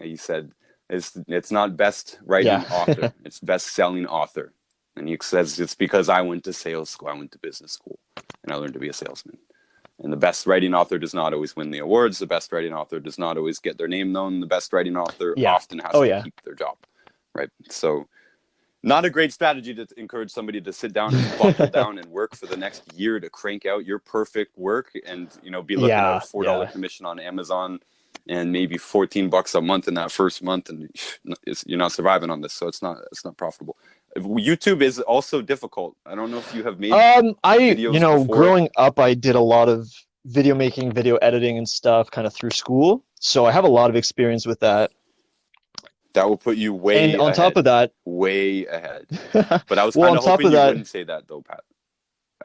S1: He said, it's not best
S2: Yeah.
S1: writing author. It's best selling author. And he says, it's because I went to sales school. I went to business school and I learned to be a salesman. And the best writing author does not always win the awards. The best writing author does not always get their name known. The best writing author
S2: Yeah.
S1: often has
S2: Oh
S1: to
S2: yeah.
S1: keep their job, right? So not a great strategy to encourage somebody to sit down and buckle down and work for the next year to crank out your perfect work and, you know, be looking at a
S2: Yeah.
S1: $4
S2: Yeah.
S1: commission on Amazon. and maybe $14 a month in that first month, and you're not surviving on this. So it's not profitable. YouTube is also difficult. I don't know if you have made videos before.
S2: Growing up, I did a lot of video making, video editing and stuff kind of through school. So I have a lot of experience with that.
S1: That will put you way
S2: and on
S1: ahead.
S2: top of that,
S1: way ahead. But I was
S2: well,
S1: kind
S2: on
S1: of
S2: top
S1: hoping
S2: of
S1: you
S2: that,
S1: wouldn't say that though, Pat.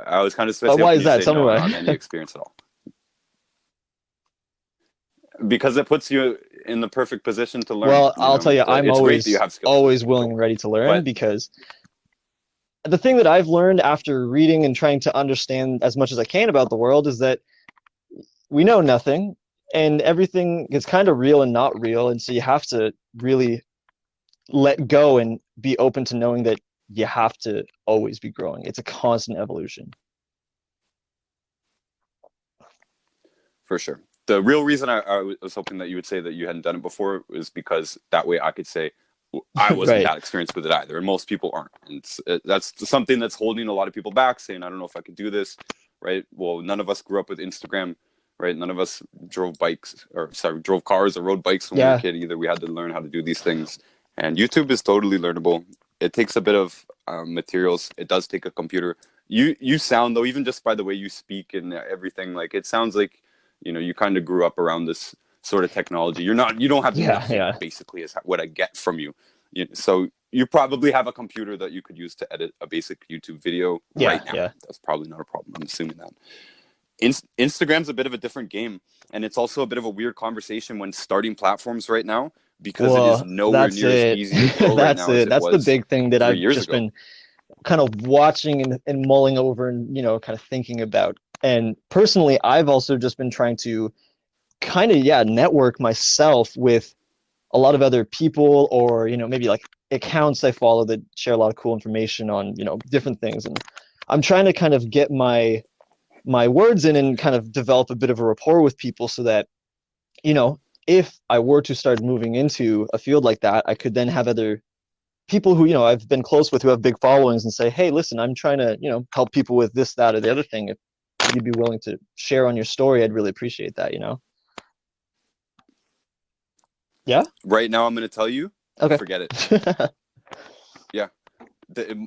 S1: I was kind of especially
S2: why
S1: hoping
S2: is
S1: you
S2: that?
S1: say
S2: Tell me
S1: no,
S2: why.
S1: not any experience at all. Because it puts you in the perfect position to learn.
S2: Well, I'll tell you, I'm
S1: it's great that you have skills.
S2: always willing and ready to learn, because the thing that I've learned after reading and trying to understand as much as I can about the world is that we know nothing, and everything is kind of real and not real, and so you have to really let go and be open to knowing that you have to always be growing. It's a constant evolution.
S1: For sure. The real reason I was hoping that you would say that you hadn't done it before is because that way I could say I wasn't
S2: Right.
S1: that experienced with it either, and most people aren't. And that's something that's holding a lot of people back, saying, I don't know if I could do this, right? Well, none of us grew up with Instagram, right? None of us drove cars or rode bikes when we were a kid either. We had to learn how to do these things. And YouTube is totally learnable. It takes a bit of materials. It does take a computer. You sound, though, even just by the way you speak and everything, like it sounds like, you kind of grew up around this sort of technology. You don't have nothing, basically, is what I get from you. So you probably have a computer that you could use to edit a basic YouTube video right now.
S2: Yeah.
S1: That's probably not a problem. I'm assuming that. Instagram's a bit of a different game, and it's also a bit of a weird conversation when starting platforms right now, because it is nowhere near as easy to grow right now as it was
S2: the big thing that
S1: 3
S2: I've
S1: years
S2: just
S1: ago.
S2: been kind of watching and mulling over and, kind of thinking about. And personally, I've also just been trying to kind of, network myself with a lot of other people, or, maybe like accounts I follow that share a lot of cool information on, different things. And I'm trying to kind of get my words in and kind of develop a bit of a rapport with people, so that, if I were to start moving into a field like that, I could then have other people who, I've been close with, who have big followings, and say, hey, listen, I'm trying to, help people with this, that, or the other thing. If you'd be willing to share on your story, I'd really appreciate that, Yeah?
S1: Right now, I'm going to tell you,
S2: Okay.
S1: forget it. Yeah.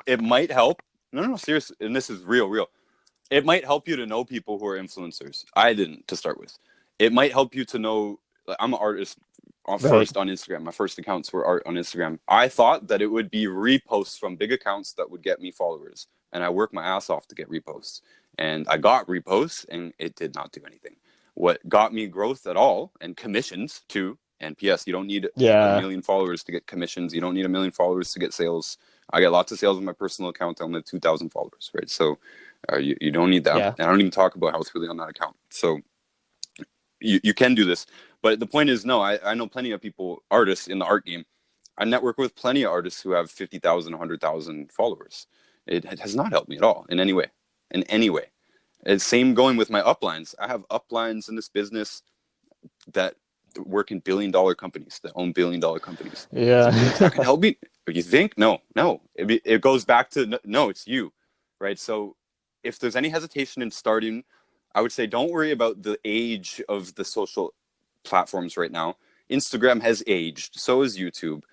S1: It might help. No, seriously. And this is real. It might help you to know people who are influencers. I didn't, to start with. It might help you to know, I'm an artist first on Instagram. My first accounts were art on Instagram. I thought that it would be reposts from big accounts that would get me followers. And I worked my ass off to get reposts. And I got reposts, and it did not do anything. What got me growth at all, and commissions too, and P.S., you don't need a million followers to get commissions. You don't need a million followers to get sales. I get lots of sales on my personal account. I only have 2,000 followers, right? So you don't need that.
S2: Yeah.
S1: And I don't even talk about how it's really on that account. So you can do this. But the point is, no, I know plenty of people, artists in the art game. I network with plenty of artists who have 50,000, 100,000 followers. It has not helped me at all in any way. It's same going with my uplines. I have uplines in this business that work in billion-dollar companies, that own billion-dollar companies.
S2: Yeah.
S1: Is that going to help me? You think? No. It goes back to, no, it's you, right? So if there's any hesitation in starting, I would say don't worry about the age of the social platforms right now. Instagram has aged. So is YouTube.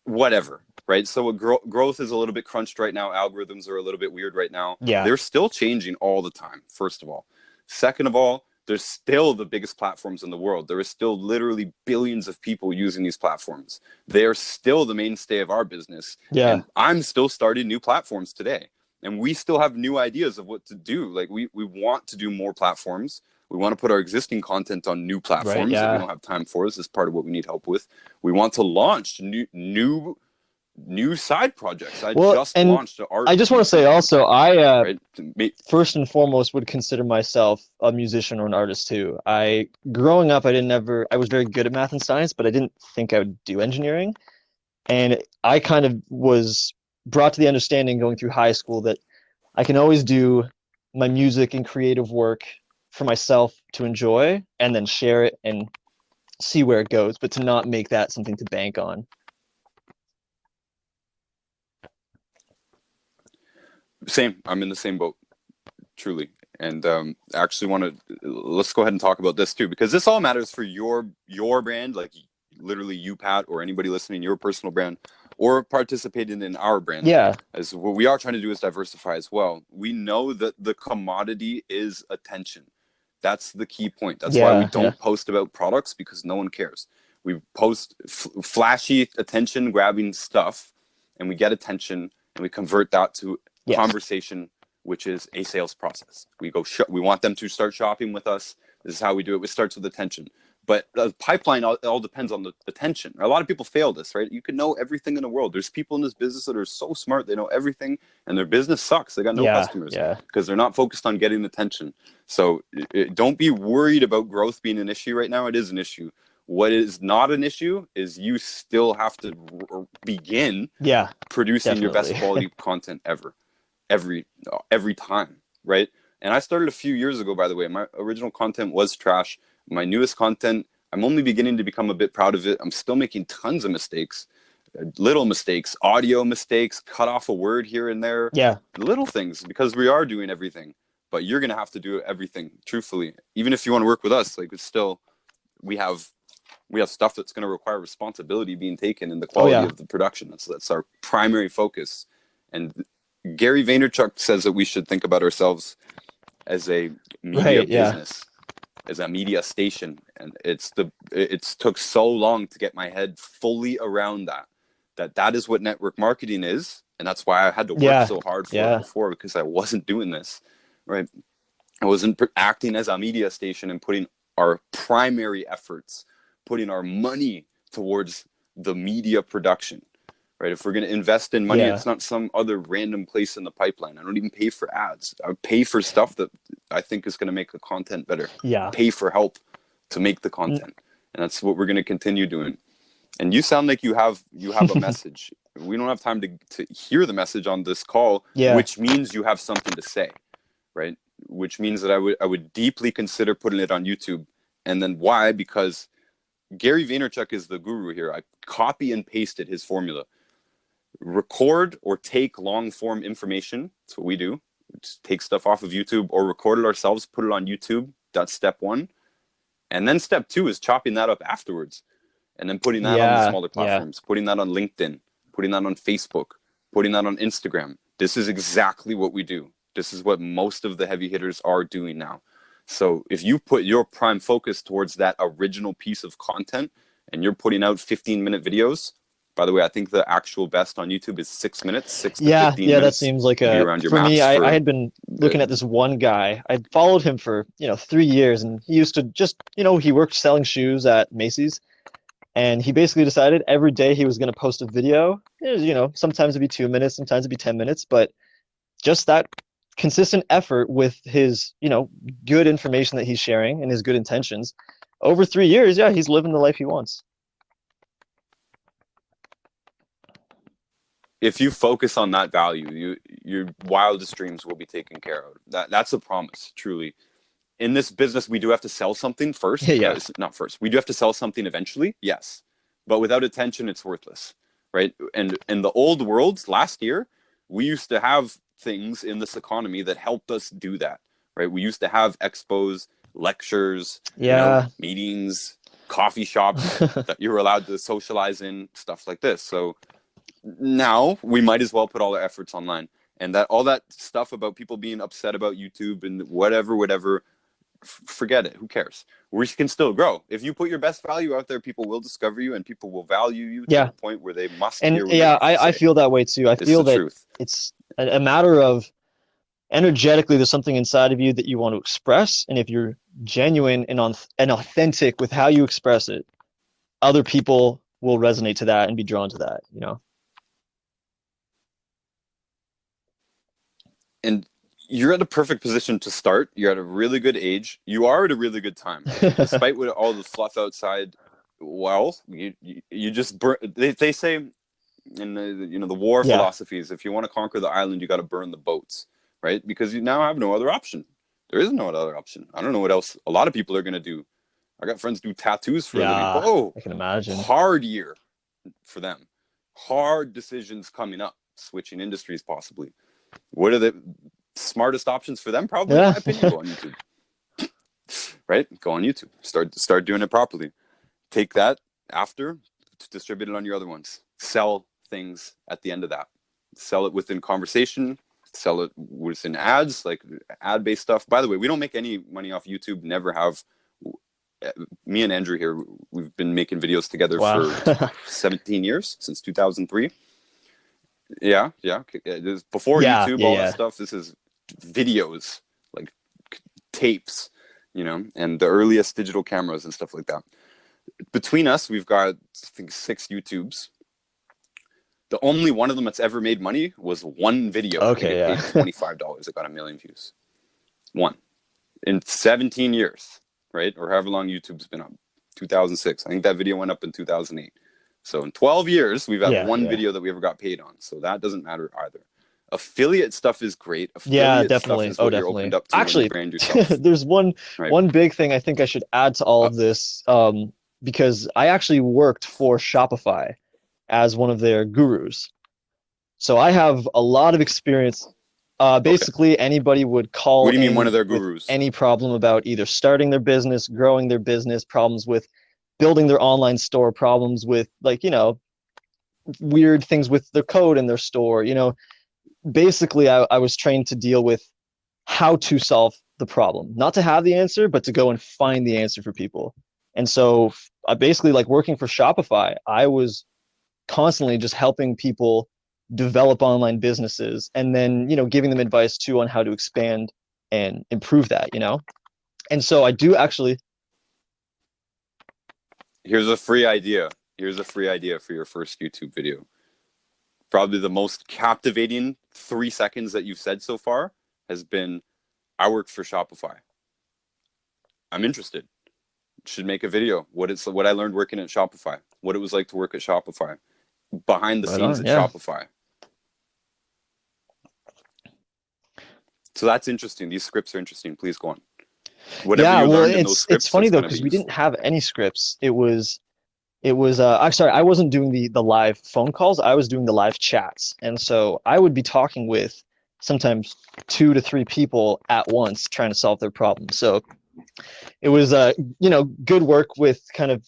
S1: Whatever, right? So growth is a little bit crunched right now. Algorithms are a little bit weird right now.
S2: Yeah.
S1: They're still changing all the time, first of all. Second of all, there's still the biggest platforms in the world. There is still literally billions of people using these platforms. They are still the mainstay of our business.
S2: Yeah.
S1: And I'm still starting new platforms today. And we still have new ideas of what to do. Like we want to do more platforms. We want to put our existing content on new platforms that we don't have time for. This is part of what we need help with. We want to launch new side projects. I just launched an art.
S2: I just want to say also, first and foremost would consider myself a musician or an artist too. Growing up, I was very good at math and science, but I didn't think I would do engineering. And I kind of was brought to the understanding going through high school that I can always do my music and creative work for myself to enjoy, and then share it and see where it goes, but to not make that something to bank on.
S1: Same. I'm in the same boat, truly. And I actually want to let's go ahead and talk about this too, because this all matters for your brand, like literally you, Pat, or anybody listening, your personal brand, or participating in our brand.
S2: Yeah.
S1: As what we are trying to do is diversify as well. We know that the commodity is attention. That's the key point. That's why we don't post about products, because no one cares. We post flashy attention grabbing stuff, and we get attention, and we convert that to conversation, which is a sales process. We go, we want them to start shopping with us. This is how we do it. It starts with attention. But the pipeline all depends on the attention. A lot of people fail this, right? You can know everything in the world. There's people in this business that are so smart, they know everything, and their business sucks. They got no customers because they're not focused on getting attention. So don't be worried about growth being an issue right now. It is an issue. What is not an issue is you still have to begin producing your best quality content ever, every time, right? And I started a few years ago, by the way. My original content was trash. My newest content, I'm only beginning to become a bit proud of it. I'm still making tons of mistakes, little mistakes, audio mistakes, cut off a word here and there, little things, because we are doing everything. But you're going to have to do everything, truthfully. Even if you want to work with us, like, it's still, we have stuff that's going to require responsibility being taken in the quality of the production. That's our primary focus. And Gary Vaynerchuk says that we should think about ourselves as a media business, as a media station. And it's took so long to get my head fully around that is what network marketing is. And that's why I had to work so hard for it before, because I wasn't doing this, right? I wasn't acting as a media station and putting our primary efforts, putting our money towards the media production, right? If we're going to invest in money, it's not some other random place in the pipeline. I don't even pay for ads. I pay for stuff that I think is going to make the content better. Pay for help to make the content. And that's what we're going to continue doing. And you sound like you have a message. We don't have time to hear the message on this call, which means you have something to say, right? Which means that I would deeply consider putting it on YouTube. And then why? Because Gary Vaynerchuk is the guru here. I copy and pasted his formula. Record or take long form information. That's what we do. We just take stuff off of YouTube or record it ourselves, put it on YouTube. That's step one. And then step two is chopping that up afterwards. And then putting that on the smaller platforms, putting that on LinkedIn, putting that on Facebook, putting that on Instagram. This is exactly what we do. This is what most of the heavy hitters are doing now. So if you put your prime focus towards that original piece of content and you're putting out 15-minute videos, by the way, I think the actual best on YouTube is 6 minutes, 6 to 15 minutes.
S2: That seems like for me, I had been looking at this one guy. I'd followed him for, 3 years, and he used to just, he worked selling shoes at Macy's. And he basically decided every day he was going to post a video. It was, sometimes it'd be 2 minutes, sometimes it'd be 10 minutes, but just that consistent effort with his, good information that he's sharing and his good intentions. Over 3 years, he's living the life he wants.
S1: If you focus on that value, your wildest dreams will be taken care of. That's a promise, truly. In this business, we do have to sell something first. Not first. We do have to sell something eventually, yes. But without attention, it's worthless, right? And in the old world, last year, we used to have things in this economy that helped us do that, right? We used to have expos, lectures, meetings, coffee shops that you were allowed to socialize in, stuff like this. So now we might as well put all our efforts online. And that all that stuff about people being upset about YouTube and whatever, forget it. Who cares? We can still grow. If you put your best value out there, people will discover you and people will value you to the point where they must hear what
S2: I feel that way too. I feel that it's a matter of energetically there's something inside of you that you want to express, and if you're genuine and authentic with how you express it, other people will resonate to that and be drawn to that,
S1: And you're at a perfect position to start. You're at a really good age. You are at a really good time, despite what all the fluff outside. Well, you just burn. They say in the war philosophies, if you want to conquer the island, you got to burn the boats, right? Because you now have no other option. There is no other option. I don't know what else a lot of people are going to do. I got friends do tattoos for a living. Oh,
S2: I can imagine.
S1: Hard year for them. Hard decisions coming up. Switching industries possibly. What are the smartest options for them? Probably, in my opinion, go on YouTube. right? Go on YouTube, start doing it properly. Take that after, distribute it on your other ones. Sell things at the end of that. Sell it within conversation, sell it within ads, like ad-based stuff. By the way, we don't make any money off YouTube, never have. Me and Andrew here, we've been making videos together
S2: Wow.
S1: for 17 years, since 2003. Yeah. Before
S2: Yeah,
S1: YouTube,
S2: yeah,
S1: all that
S2: yeah.
S1: stuff, this is videos, like tapes, and the earliest digital cameras and stuff like that. Between us, we've got, I think, 6 YouTubes. The only one of them that's ever made money was one video. I think
S2: Okay,
S1: it paid
S2: yeah.
S1: $25. It got 1 million views. One. In 17 years, right? Or however long YouTube's been up. 2006. I think that video went up in 2008. So in 12 years, we've had
S2: Yeah,
S1: one
S2: yeah.
S1: video that we ever got paid on. So that doesn't matter either. Affiliate stuff is great.
S2: Yeah,
S1: Affiliate stuff
S2: definitely.
S1: is
S2: Oh,
S1: what you're opened
S2: definitely.
S1: up to when you
S2: Actually,
S1: brand yourself,
S2: there's
S1: right?
S2: one big thing I think I should add to all
S1: Uh,
S2: of this, because I actually worked for Shopify as one of their gurus. So I have a lot of experience.
S1: okay.
S2: Basically, anybody would
S1: What
S2: call
S1: do you mean one
S2: in
S1: of their
S2: with
S1: gurus?
S2: any problem about either starting their business, growing their business, problems with building their online store, problems with, like, weird things with their code in their store. Basically, I was trained to deal with how to solve the problem, not to have the answer, but to go and find the answer for people. And so I basically, like, working for Shopify, I was constantly just helping people develop online businesses, and then, giving them advice too on how to expand and improve that. And so I do actually.
S1: Here's a free idea. Here's a free idea for your first YouTube video. Probably the most captivating 3 seconds that you've said so far has been, I work for Shopify. I'm interested. Should make a video. What I learned working at Shopify. What it was like to work at Shopify. Behind the
S2: Right
S1: scenes
S2: on,
S1: at
S2: yeah.
S1: Shopify. So that's interesting. These scripts are interesting. Please go on. Whatever
S2: Yeah,
S1: you
S2: well,
S1: learned in those
S2: it's
S1: scripts
S2: funny
S1: is
S2: though,
S1: going to be
S2: because we didn't
S1: useful.
S2: have any scripts. It was I'm sorry, I wasn't doing the live phone calls. I was doing the live chats. And so I would be talking with sometimes 2 to 3 people at once trying to solve their problem. So it was good work with kind of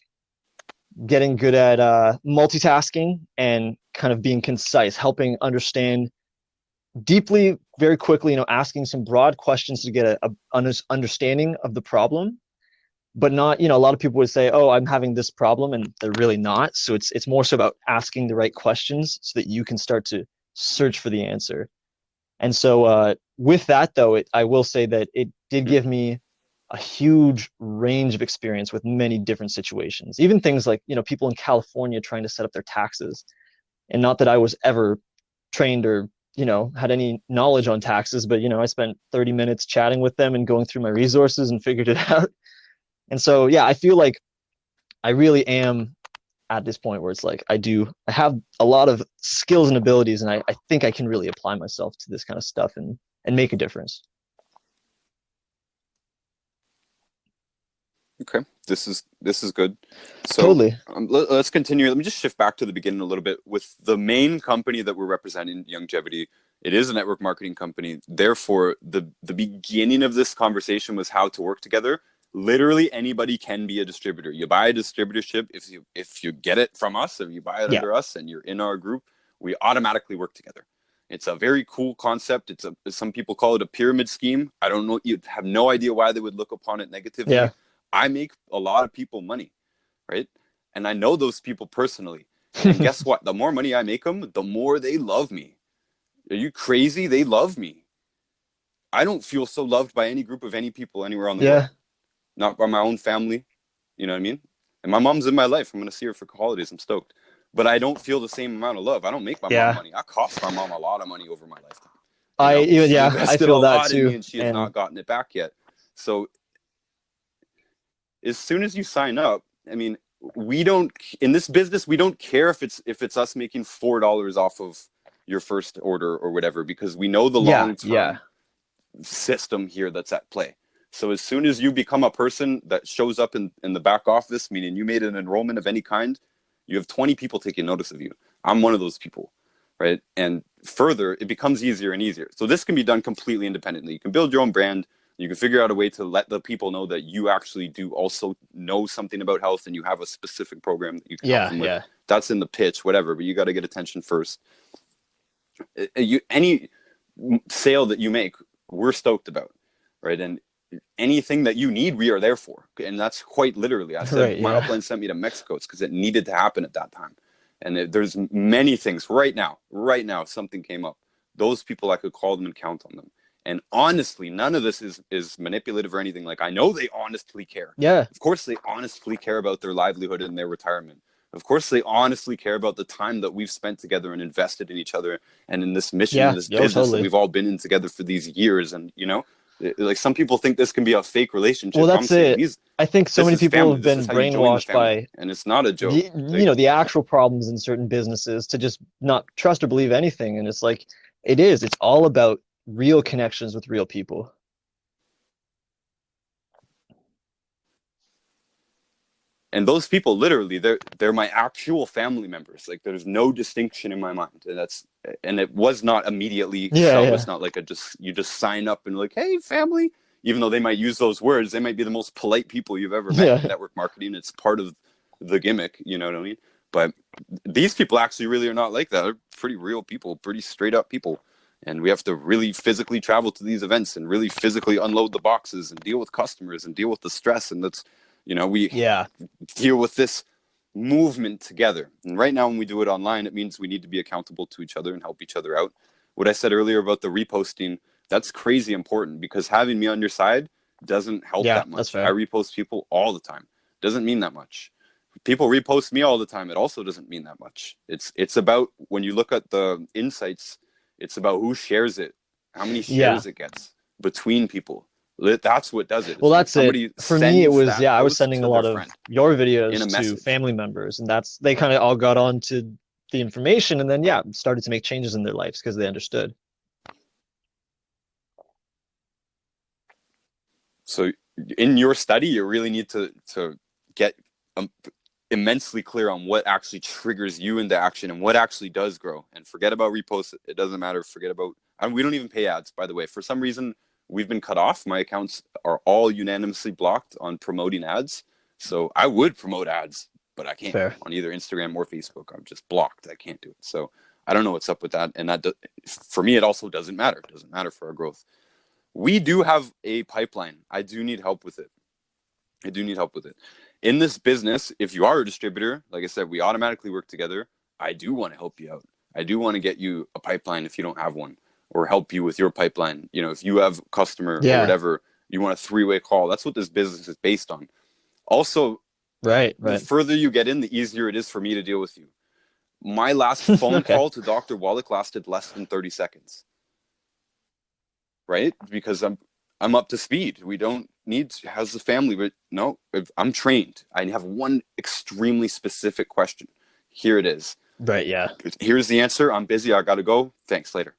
S2: getting good at multitasking and kind of being concise, helping understand deeply very quickly, asking some broad questions to get a understanding of the problem, but not, a lot of people would say, oh, I'm having this problem, and they're really not. So it's more so about asking the right questions so that you can start to search for the answer. And so with that though, I will say that it did give me a huge range of experience with many different situations, even things like, people in California trying to set up their taxes. And not that I was ever trained or, had any knowledge on taxes, but, I spent 30 minutes chatting with them and going through my resources and figured it out. And so, yeah, I feel like I really am at this point where it's like I have a lot of skills and abilities, and I think I can really apply myself to this kind of stuff and make a difference.
S1: Okay, this is good. So
S2: Totally.
S1: let's continue. Let me just shift back to the beginning a little bit. With the main company that we're representing, Longevity, it is a network marketing company. Therefore, the beginning of this conversation was how to work together. Literally anybody can be a distributor. You buy a distributorship if you get it from us, if you buy it
S2: Yeah.
S1: under us and you're in our group, we automatically work together. It's a very cool concept. Some people call it a pyramid scheme. I don't know. You have no idea why they would look upon it negatively.
S2: Yeah.
S1: I make a lot of people money, right? And I know those people personally. And guess what? The more money I make them, the more they love me. Are you crazy? They love me. I don't feel so loved by any group of any people anywhere on the world.
S2: Yeah.
S1: Not by my own family. You know what I mean? And my mom's in my life. I'm going to see her for holidays. I'm stoked. But I don't feel the same amount of love. I don't make my mom
S2: Yeah.
S1: money. I cost my mom a lot of money over my lifetime. She
S2: I
S1: invested a
S2: feel that
S1: lot in me
S2: too.
S1: and she has
S2: And
S1: not gotten it back yet. So as soon as you sign up, I mean, we don't, in this business, we don't care if it's us making $4 off of your first order or whatever, because we know the
S2: yeah,
S1: long-term
S2: yeah.
S1: system here that's at play. So as soon as you become a person that shows up in the back office, meaning you made an enrollment of any kind, you have 20 people taking notice of you. I'm one of those people, right? And further, it becomes easier and easier. So this can be done completely independently. You can build your own brand. You can figure out a way to let the people know that you actually do also know something about health and you have a specific program that you can help
S2: Yeah,
S1: them with.
S2: yeah.
S1: That's in the pitch, whatever, but you got to get attention first. Any sale that you make, we're stoked about, right? And anything that you need, we are there for. And that's quite literally. I said,
S2: Right,
S1: my
S2: yeah.
S1: upline sent me to Mexico. It's because it needed to happen at that time. And there's many things right now, something came up. Those people, I could call them and count on them. And honestly, none of this is manipulative or anything. Like, I know they honestly care.
S2: Yeah.
S1: Of course, they honestly care about their livelihood and their retirement. Of course, they honestly care about the time that we've spent together and invested in each other and in this mission,
S2: Yeah.
S1: in this
S2: Yo,
S1: business that
S2: totally.
S1: we've all been in together for these years. And, you know, like, some people think this can be a fake
S2: Well,
S1: relationship. I'm
S2: that's
S1: saying
S2: it.
S1: these,
S2: I think so
S1: this
S2: many
S1: is
S2: people
S1: family.
S2: have
S1: This
S2: been
S1: is how you join the
S2: brainwashed
S1: family.
S2: by
S1: And it's not a joke.
S2: the the actual problems in certain businesses to just not trust or believe anything. And it's like it's all about real connections with real people.
S1: And those people, literally, they're my actual family members. Like, there's no distinction in my mind. And it was not immediately
S2: Yeah,
S1: so.
S2: yeah.
S1: It's not like you just sign up and like, hey, family. Even though they might use those words, they might be the most polite people you've ever met in
S2: Yeah.
S1: network marketing. It's part of the gimmick, you know what I mean? But these people actually really are not like that. They're pretty real people, pretty straight up people. And we have to really physically travel to these events and really physically unload the boxes and deal with customers and deal with the stress. And that's, you know, we
S2: Yeah.
S1: deal with this movement together. And right now, when we do it online, it means we need to be accountable to each other and help each other out. What I said earlier about the reposting, that's crazy important, because having me on your side doesn't help
S2: Yeah,
S1: that
S2: that's
S1: much. I
S2: fair.
S1: repost people all the time. Doesn't mean that much. People repost me all the time. It also doesn't mean that much. It's about, when you look at the insights, it's about who shares it, how many
S2: Yeah.
S1: shares it gets between people. That's what does it.
S2: Well,
S1: Is when
S2: that's it.
S1: somebody
S2: For me, it
S1: sends
S2: was,
S1: that
S2: yeah, I was
S1: post
S2: sending a
S1: to their
S2: lot of
S1: friend
S2: your
S1: in a
S2: videos to
S1: message.
S2: family members, and they kind of all got on to the information and then, yeah, started to make changes in their lives because they understood.
S1: So in your study, you really need to get immensely clear on what actually triggers you into action and what actually does grow. And forget about reposts. It doesn't matter. Forget about, and we don't even pay ads, by the way. For some reason, we've been cut off. My accounts are all unanimously blocked on promoting ads. So I would promote ads, but I can't
S2: Fair.
S1: on either Instagram or Facebook. I'm just blocked. I can't do it. So I don't know what's up with that. And for me, it also doesn't matter. It doesn't matter for our growth. We do have a pipeline. I do need help with it. I do need help with it. In this business, if you are a distributor, like I said, we automatically work together. I do want to help you out. I do want to get you a pipeline if you don't have one, or help you with your pipeline. You know, if you have a customer or
S2: Yeah.
S1: whatever, you want a three-way call. That's what this business is based on. Also,
S2: Right,
S1: the
S2: right.
S1: further you get in, the easier it is for me to deal with you. My last phone
S2: Okay.
S1: call to Dr. Wallach lasted less than 30 seconds. Right? Because I'm up to speed. We don't need to, how's the family? But no, I'm trained. I have one extremely specific question. Here it is.
S2: Right, yeah.
S1: Here's the answer. I'm busy. I got to go. Thanks, later.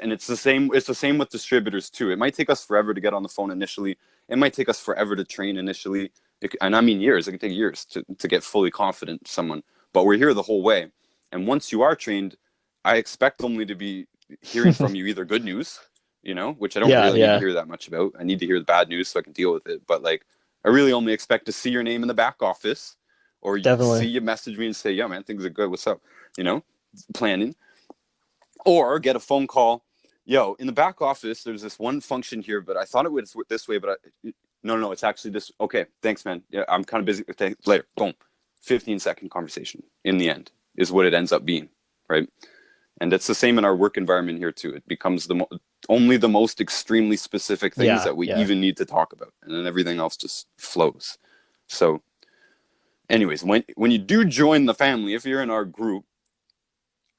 S1: And it's the same. It's the same with distributors too. It might take us forever to get on the phone initially. It might take us forever to train initially. And I mean years. It can take years to get fully confident in someone. But we're here the whole way. And once you are trained, I expect only to be hearing from you either good news, you know, which I don't
S2: Yeah,
S1: really need to
S2: yeah.
S1: hear that much about. I need to hear the bad news so I can deal with it. But like, I really only expect to see your name in the back office, or see
S2: Definitely.
S1: you message me and say, yeah, man, things are good. What's up? You know, planning. Or get a phone call. Yo, in the back office, there's this one function here, but I thought it was this way, but no, it's actually this. Okay, thanks, man. Yeah, I'm kind of busy. Thanks, later. Boom. 15-second conversation in the end is what it ends up being, right? And it's the same in our work environment here too. It becomes only the most extremely specific things
S2: Yeah,
S1: that we
S2: yeah.
S1: even need to talk about, and then everything else just flows. So, anyways, when you do join the family, if you're in our group,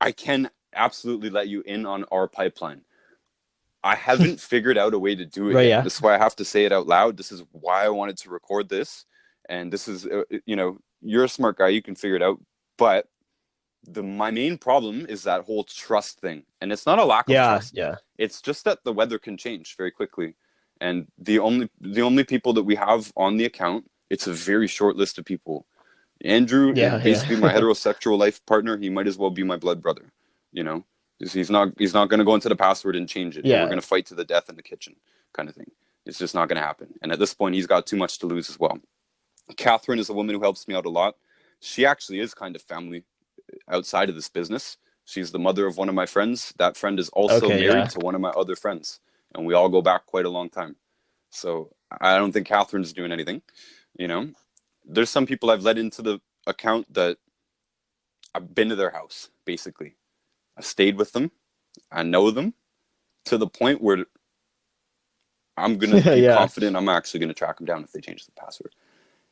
S1: I can absolutely let you in on our pipeline. I haven't figured out a way to do it
S2: Right,
S1: yet.
S2: yeah.
S1: This is why I have to say it out loud. This is why I wanted to record this. And this is, you know, you're a smart guy. You can figure it out. But my main problem is that whole trust thing. And it's not a lack of
S2: Yeah,
S1: trust.
S2: yeah.
S1: It's just that the weather can change very quickly. And the only people that we have on the account, it's a very short list of people. Andrew is
S2: Yeah,
S1: basically my
S2: yeah.
S1: heterosexual life partner. He might as well be my blood brother, you know. He's not going to go into the password and change it. We're
S2: Yeah.
S1: going to fight to the death in the kitchen, kind of thing. It's just not going to happen. And at this point, he's got too much to lose as well. Catherine is a woman who helps me out a lot. She actually is kind of family outside of this business. She's the mother of one of my friends. That friend is also
S2: Okay,
S1: married
S2: yeah.
S1: to one of my other friends. And we all go back quite a long time. So I don't think Catherine's doing anything. You know, there's some people I've let into the account that I've been to their house, basically. I've stayed with them. I know them to the point where I'm going to be
S2: Yeah.
S1: confident I'm actually going to track them down if they change the password.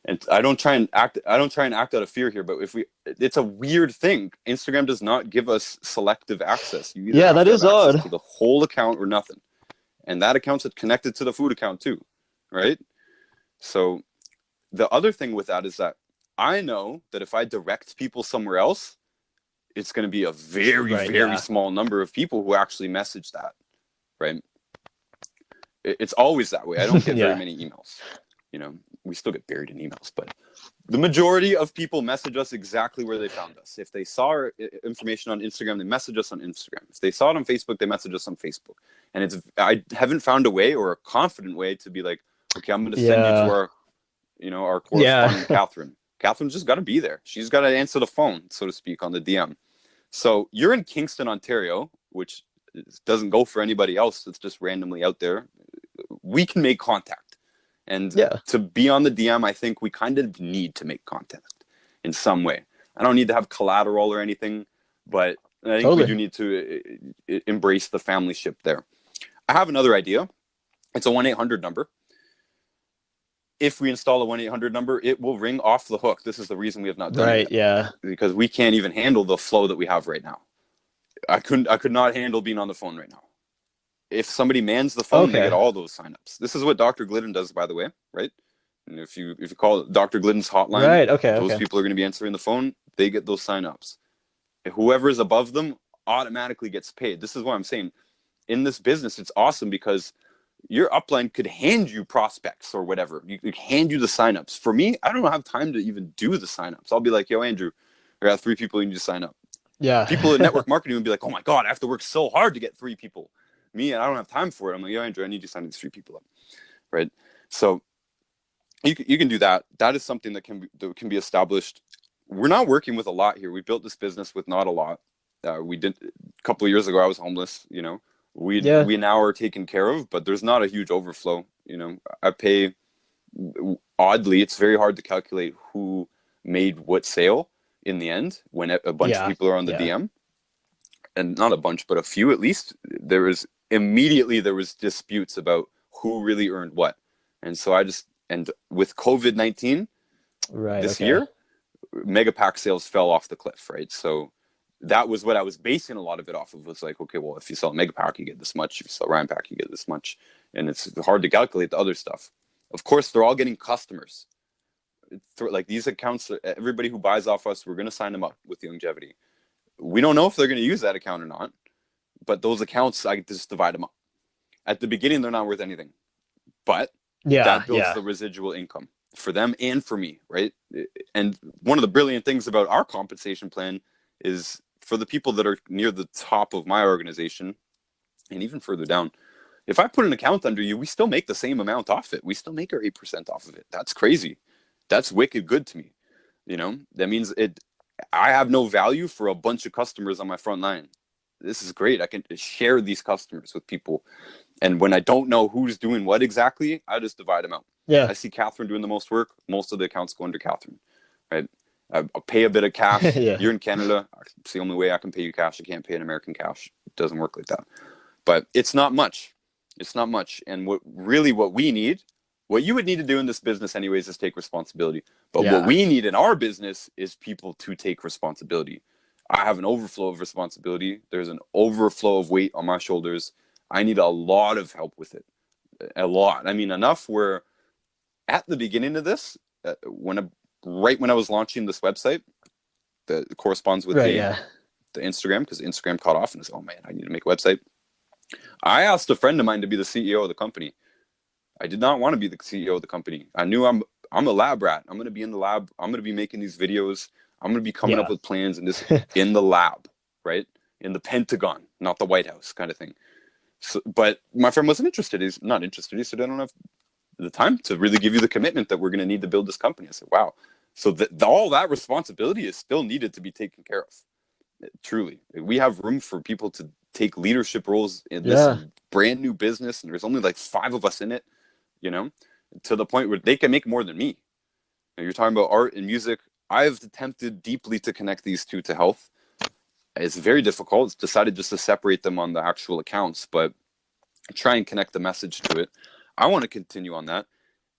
S1: And I don't try and act out of fear here, but it's a weird thing. Instagram does not give us selective access. You either
S2: Yeah,
S1: have
S2: that
S1: to have
S2: is
S1: access
S2: odd.
S1: to the whole account or nothing. And that account's connected to the food account too, right? So the other thing with that is that I know that if I direct people somewhere else, it's going to be a very,
S2: Right,
S1: very
S2: yeah.
S1: small number of people who actually message that, right? It's always that way. I don't get very
S2: Yeah.
S1: many emails. You know, we still get buried in emails, but the majority of people message us exactly where they found us. If they saw our information on Instagram, they message us on Instagram. If they saw it on Facebook, they message us on Facebook. And I haven't found a way or a confident way to be like, okay, I'm going to send you to
S2: Yeah.
S1: our
S2: Yeah.
S1: correspondent, Catherine. Catherine's just got to be there. She's got to answer the phone, so to speak, on the DM. So you're in Kingston, Ontario, which doesn't go for anybody else. It's just randomly out there. We can make contact. And
S2: Yeah.
S1: to be on the DM, I think we kind of need to make contact in some way. I don't need to have collateral or anything, but I think we
S2: Totally.
S1: do need to embrace the family ship there. I have another idea. It's a 1-800 number. If we install a 1-800 number, it will ring off the hook. This is the reason we have not done it
S2: Right,
S1: yet,
S2: yeah.
S1: because we can't even handle the flow that we have right now. I could not handle being on the phone right now. If somebody mans the phone, they
S2: Okay.
S1: get all those signups. This is what Dr. Glidden does, by the way, right? And if you call Dr. Glidden's hotline,
S2: Right, okay,
S1: those
S2: okay.
S1: people are going to be answering the phone. They get those signups. Whoever is above them automatically gets paid. This is what I'm saying. In this business, it's awesome because your upline could hand you prospects or whatever. You could hand you the signups. For me, I don't have time to even do the signups. I'll be like, yo, Andrew, I got 3 people you need to sign up. People in
S2: Yeah.
S1: network marketing would be like, oh my God, I have to work so hard to get 3 people. Me, and I don't have time for it. I'm like, yo, Andrew, I need you to sign these 3 people up. Right. So you can do that. That is something that can be established. We're not working with a lot here. We built this business with not a lot. We did a couple of years ago. I was homeless. You know,
S2: Yeah.
S1: we now are taken care of, but there's not a huge overflow. You know, I pay. Oddly, it's very hard to calculate who made what sale in the end when a bunch of
S2: Yeah.
S1: people are on the
S2: Yeah.
S1: DM, and not a bunch, but a few at least. There was disputes about who really earned what, and so and with COVID-19
S2: Right,
S1: this
S2: okay.
S1: year, mega pack sales fell off the cliff, right? So that was what I was basing a lot of it off of. Was like, okay, well, if you sell a mega pack, you get this much. If you sell Ryan pack, you get this much, and it's hard to calculate the other stuff. Of course, they're all getting customers. Like these accounts, everybody who buys off us, we're going to sign them up with longevity. We don't know if they're going to use that account or not, but those accounts, I just divide them up. At the beginning, they're not worth anything, but
S2: Yeah,
S1: that builds
S2: yeah.
S1: the residual income for them and for me, right? And one of the brilliant things about our compensation plan is for the people that are near the top of my organization and even further down, if I put an account under you, we still make the same amount off it. We still make our 8% off of it. That's crazy. That's wicked good to me. You know, that means I have no value for a bunch of customers on my front line. This is great. I can share these customers with people. And when I don't know who's doing what exactly, I just divide them out.
S2: Yeah.
S1: I see Catherine doing the most work. Most of the accounts go under Catherine, right? I'll pay a bit of cash.
S2: Yeah.
S1: You're in Canada. It's the only way I can pay you cash. I can't pay an American cash. It doesn't work like that. But it's not much. It's not much. And what we need, what you would need to do in this business anyways, is take responsibility. But what
S2: Yeah.
S1: we need in our business is people to take responsibility. I have an overflow of responsibility. There's an overflow of weight on my shoulders. I need a lot of help with it. A lot. I mean, enough where at the beginning of this, right when I was launching this website that corresponds with
S2: Right,
S1: the
S2: yeah.
S1: Instagram, because Instagram caught off and said, oh man, I need to make a website. I asked a friend of mine to be the CEO of the company. I did not want to be the CEO of the company. I knew I'm a lab rat. I'm going to be in the lab. I'm going to be making these videos. I'm going to be coming up
S2: Yeah.
S1: with plans in the lab, right? In the Pentagon, not the White House kind of thing. So, but my friend wasn't interested. He's not interested. He said, I don't have the time to really give you the commitment that we're going to need to build this company. I said, wow. So all that responsibility is still needed to be taken care of. Truly, we have room for people to take leadership roles in this brand new business, and there's only like 5 of us in it, you know, to the point where they can make more than me. Now, you're talking about art and music. I've attempted deeply to connect these two to health. It's very difficult. It's decided just to separate them on the actual accounts, but try and connect the message to it. I want to continue on that.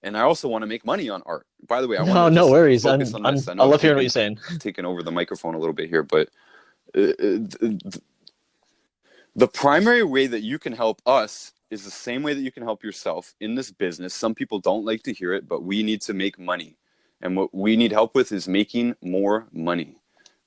S1: And I also want to make money on art. By the way, I want to
S2: No
S1: just
S2: worries.
S1: focus on this. I
S2: I
S1: know
S2: love hearing what you're saying.
S1: taking over the microphone a little bit here, but the primary way that you can help us is the same way that you can help yourself in this business. Some people don't like to hear it, but we need to make money. And what we need help with is making more money,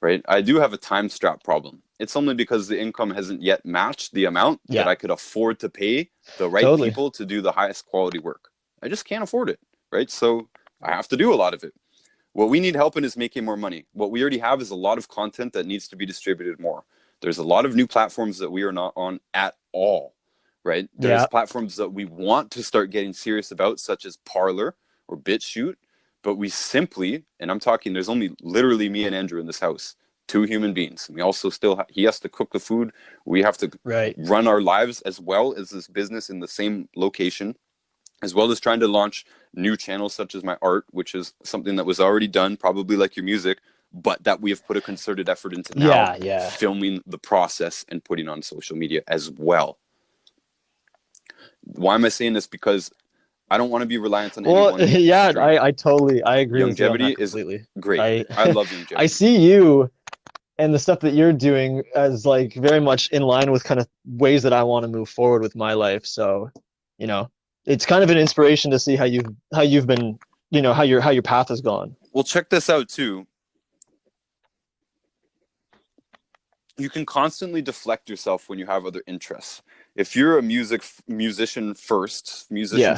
S1: right? I do have a time strap problem. It's only because the income hasn't yet matched the amount that I could afford to pay the right people to do the highest quality work. I just can't afford it, right? So I have to do a lot of it. What we need help in is making more money. What we already have is a lot of content that needs to be distributed more. There's a lot of new platforms that we are not on at all, right? There's platforms that we want to start getting serious about, such as Parler or BitChute, but we simply, and I'm talking, there's only literally me and Andrew in this house, 2 human beings. We also still, he has to cook the food. We have to run our lives as well as this business in the same location, as well as trying to launch new channels such as my art, which is something that was already done, probably like your music, but that we have put a concerted effort into now, filming the process and putting on social media as well. Why am I saying this? Because I don't want to be reliant on anyone.
S2: I agree with you on that completely.
S1: Is great. I love longevity.
S2: I see you and the stuff that you're doing as like very much in line with kind of ways that I want to move forward with my life. So, you know, it's kind of an inspiration to see how you've been, you know, how your path has gone.
S1: Well, check this out too. You can constantly deflect yourself when you have other interests. If you're a musician first,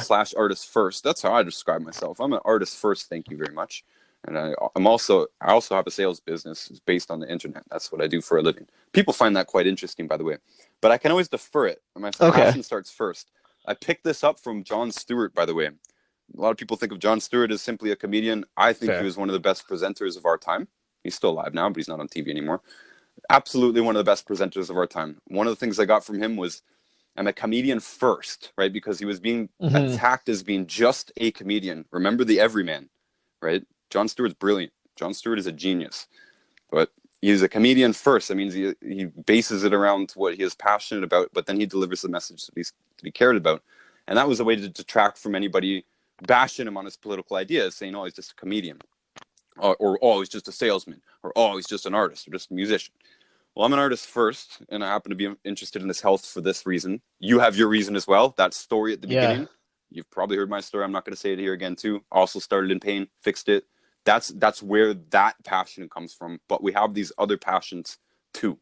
S1: slash artist first, that's how I describe myself. I'm an artist first, thank you very much. And I also have a sales business based on the internet. That's what I do for a living. People find that quite interesting, by the way. But I can always defer it. My passion starts first. I picked this up from Jon Stewart, by the way. A lot of people think of Jon Stewart as simply a comedian. I think he was one of the best presenters of our time. He's still alive now, but he's not on TV anymore. Absolutely one of the best presenters of our time. One of the things I got from him was, I'm a comedian first, right? Because he was being attacked as being just a comedian. Remember the everyman, right? Jon Stewart's brilliant. Jon Stewart is a genius. But he's a comedian first. That means he bases it around what he is passionate about, but then he delivers the message that he cared about. And that was a way to detract from anybody bashing him on his political ideas, saying, oh, he's just a comedian. Or oh, he's just a salesman. Or, oh, he's just an artist or just a musician. Well, I'm an artist first, and I happen to be interested in this health for this reason. You have your reason as well. That story at the beginning, you've probably heard my story. I'm not going to say it here again, too. Also started in pain, fixed it. That's where that passion comes from. But we have these other passions, too.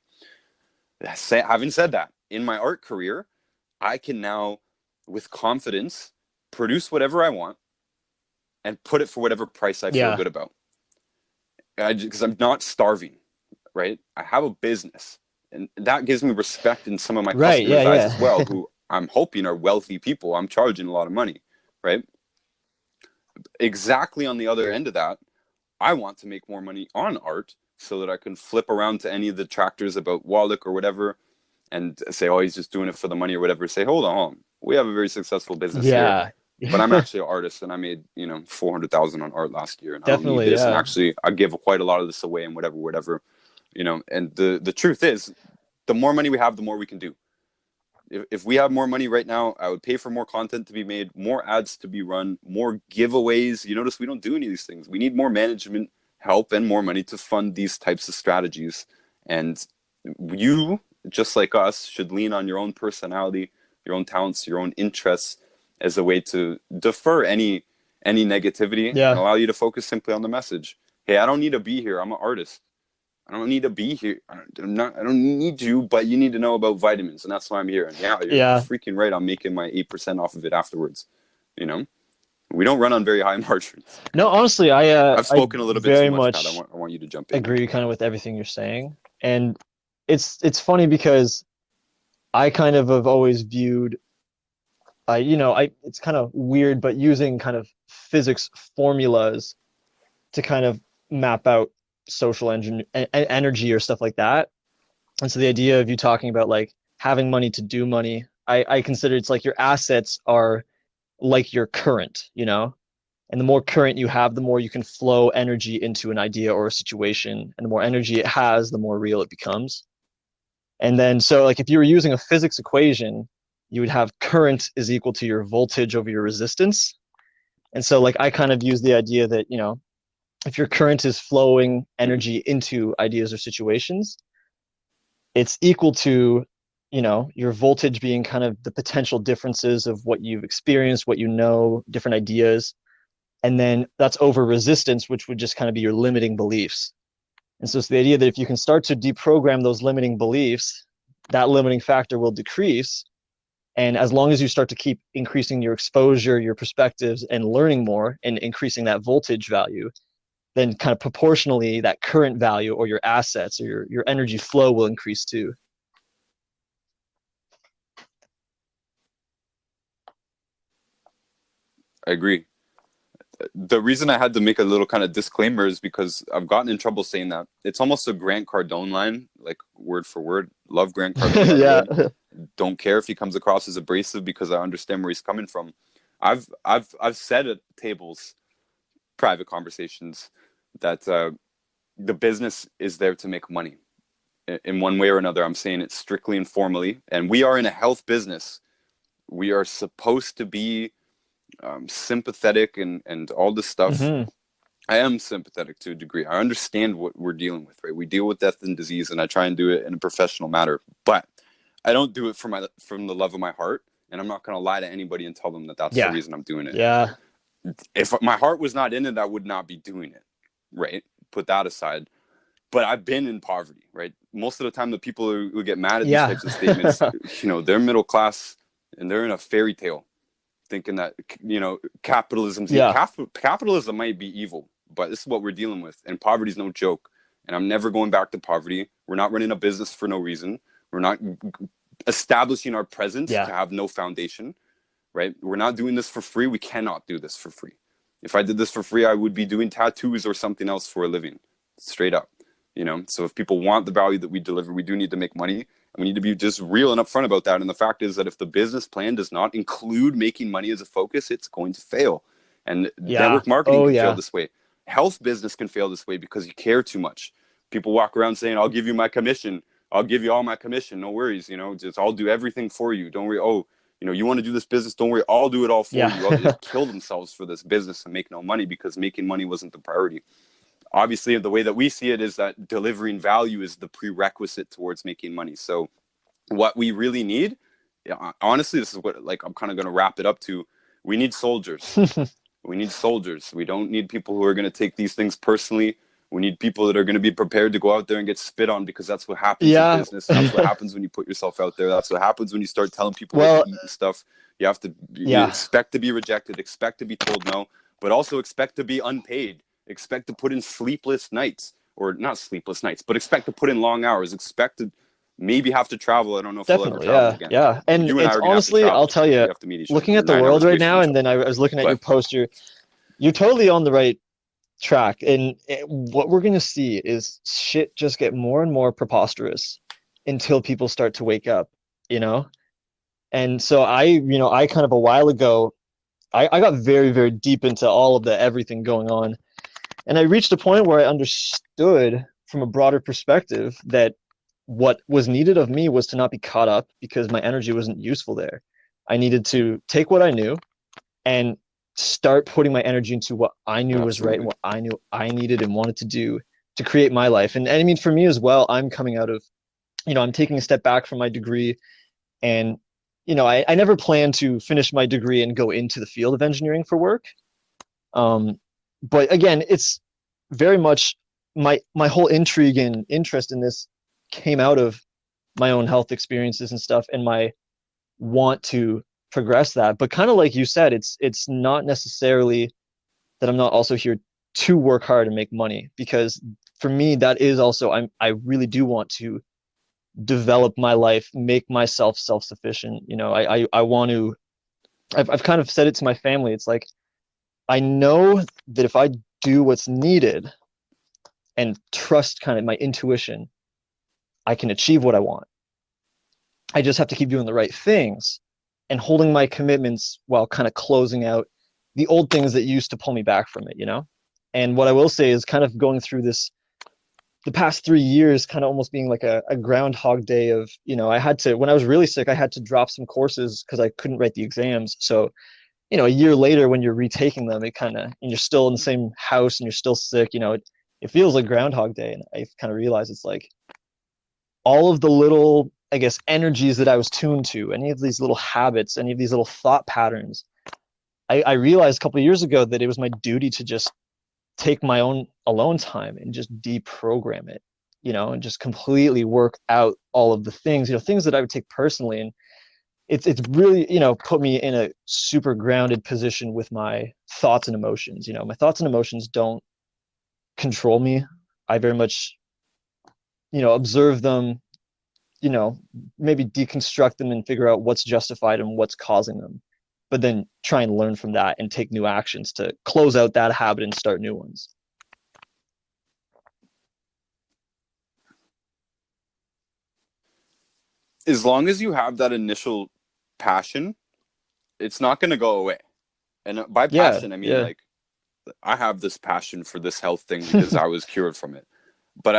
S1: Having said that, in my art career, I can now, with confidence, produce whatever I want and put it for whatever price I feel good about. Because I'm not starving. Right? I have a business, and that gives me respect in some of my customers' eyes as well, who I'm hoping are wealthy people. I'm charging a lot of money, right? Exactly on the other end of that, I want to make more money on art so that I can flip around to any of the detractors about Wallach or whatever and say, oh, he's just doing it for the money or whatever. Say, hold on. We have a very successful business here. But I'm actually an artist, and I made, $400,000 on art last year, and I don't need this. And actually, I give quite a lot of this away and whatever. And the truth is, the more money we have, the more we can do. If we have more money right now, I would pay for more content to be made, more ads to be run, more giveaways. You notice we don't do any of these things. We need more management help and more money to fund these types of strategies. And you, just like us, should lean on your own personality, your own talents, your own interests as a way to defer any negativity and allow you to focus simply on the message. Hey, I don't need to be here. I'm an artist. I don't need to be here. I don't need you, but you need to know about vitamins, and that's why I'm here. And you're freaking right. I'm making my 8% off of it afterwards. We don't run on very high margins.
S2: No, honestly,
S1: I've spoken a little bit too much, Pat. I want you to jump in.
S2: Agree kind of with everything you're saying, and it's funny because I kind of have always viewed, it's kind of weird, but using kind of physics formulas to kind of map out social energy or stuff like that. And so the idea of you talking about like having money to do money, I consider it's like your assets are like your current, and the more current you have, the more you can flow energy into an idea or a situation. And the more energy it has, the more real it becomes. And then, so like if you were using a physics equation, you would have current is equal to your voltage over your resistance. And so like I kind of use the idea that, if your current is flowing energy into ideas or situations, it's equal to, your voltage being kind of the potential differences of what you've experienced, what different ideas. And then that's over resistance, which would just kind of be your limiting beliefs. And so it's the idea that if you can start to deprogram those limiting beliefs, that limiting factor will decrease. And as long as you start to keep increasing your exposure, your perspectives, and learning more and increasing that voltage value, then kind of proportionally that current value or your assets or your energy flow will increase too.
S1: I agree. The reason I had to make a little kind of disclaimer is because I've gotten in trouble saying that. It's almost a Grant Cardone line, like word for word. Love Grant Cardone, by
S2: Yeah.
S1: the way. Don't care if he comes across as abrasive because I understand where he's coming from. I've said at tables, private conversations, that the business is there to make money in one way or another. I'm saying it strictly and formally, and we are in a health business. We are supposed to be sympathetic and all this stuff.
S2: Mm-hmm.
S1: I am sympathetic to a degree. I understand what we're dealing with, right? We deal with death and disease, and I try and do it in a professional manner. But I don't do it from the love of my heart, and I'm not going to lie to anybody and tell them that that's the reason I'm doing it.
S2: Yeah.
S1: If my heart was not in it, I would not be doing it, right? Put that aside. But I've been in poverty, right? Most of the time, the people who get mad at these types of statements, they're middle class and they're in a fairy tale, thinking that capitalism's capitalism might be evil, but this is what we're dealing with, and poverty's no joke. And I'm never going back to poverty. We're not running a business for no reason. We're not establishing our presence to have no foundation, right? We're not doing this for free. We cannot do this for free. If I did this for free, I would be doing tattoos or something else for a living, straight up. So if people want the value that we deliver, we do need to make money, and we need to be just real and upfront about that. And the fact is that if the business plan does not include making money as a focus, it's going to fail. And network marketing can fail this way. Health business can fail this way because you care too much. People walk around saying, I'll give you my commission. I'll give you all my commission. No worries. Just I'll do everything for you. Don't worry. Oh, you want to do this business? Don't worry. I'll do it all for you. They kill themselves for this business and make no money because making money wasn't the priority. Obviously, the way that we see it is that delivering value is the prerequisite towards making money. So what we really need, honestly, this is what I'm kind of going to wrap it up to. We need soldiers. We need soldiers. We don't need people who are going to take these things personally. We need people that are going to be prepared to go out there and get spit on, because that's what happens in business. That's what happens when you put yourself out there. That's what happens when you start telling people what to eat and stuff. You have to you expect to be rejected, expect to be told no, but also expect to be unpaid. Expect to put in sleepless nights, or not sleepless nights, but expect to put in long hours. Expect to maybe have to travel. I don't know if we'll ever travel again.
S2: Yeah. And
S1: you and
S2: it's
S1: I are
S2: honestly, I'll tell you, looking at the world right now, and then I was looking at your poster, you're totally on the right track. And what we're going to see is shit just get more and more preposterous until people start to wake up, And so I kind of a while ago, I got very, very deep into all of the everything going on. And I reached a point where I understood from a broader perspective that what was needed of me was to not be caught up because my energy wasn't useful there. I needed to take what I knew and start putting my energy into what I knew was right and what I knew I needed and wanted to do to create my life. And I mean, for me as well, I'm coming out of, I'm taking a step back from my degree, and, I never planned to finish my degree and go into the field of engineering for work. But again, it's very much my whole intrigue and interest in this came out of my own health experiences and stuff, and my want to progress that. But kind of like you said, it's not necessarily that I'm not also here to work hard and make money, because for me that is also I really do want to develop my life, make myself self-sufficient. You know, I want to, I've kind of said it to my family. It's like, I know that if I do what's needed and trust kind of my intuition, I can achieve what I want. I just have to keep doing the right things and holding my commitments while kind of closing out the old things that used to pull me back from it, you know? And what I will say is kind of going through this, the past 3 years, kind of almost being like a groundhog day of, you know, I had to, when I was really sick, I had to drop some courses because I couldn't write the exams. So, you know, a year later when you're retaking them, it kind of, and you're still in the same house and you're still sick, you know, it feels like groundhog day. And I kind of realized it's like all of the little, I guess, energies that I was tuned to, any of these little habits, any of these little thought patterns, I realized a couple of years ago that it was my duty to just take my own alone time and just deprogram it, you know, and just completely work out all of the things, you know, things that I would take personally. And it's really, you know, put me in a super grounded position with my thoughts and emotions. You know, my thoughts and emotions don't control me. I very much, you know, observe them, you know, maybe deconstruct them and figure out what's justified and what's causing them, but then try and learn from that and take new actions to close out that habit and start new ones.
S1: As long as you have that initial passion, it's not going to go away. And by
S2: Yeah,
S1: passion, I mean,
S2: yeah,
S1: like, I have this passion for this health thing because I was cured from it. But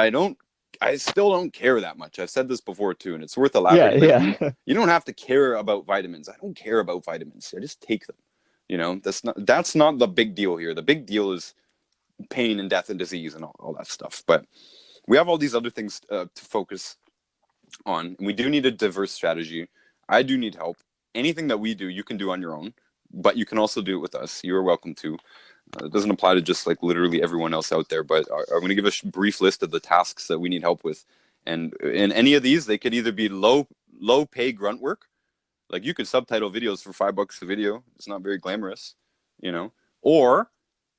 S1: I still don't care that much. I've said this before too, and it's worth
S2: yeah,
S1: elaborating. Like,
S2: yeah,
S1: you don't have to care about vitamins. I don't care about vitamins. I just take them. You know, that's not the big deal here. The big deal is pain and death and disease and all that stuff. But we have all these other things to focus on. And we do need a diverse strategy. I do need help. Anything that we do, you can do on your own, but you can also do it with us. You are welcome to. It doesn't apply to just like literally everyone else out there, but I'm going to give a brief list of the tasks that we need help with. And in any of these, they could either be low pay grunt work, like you could subtitle videos for $5 a video. It's not very glamorous, you know, or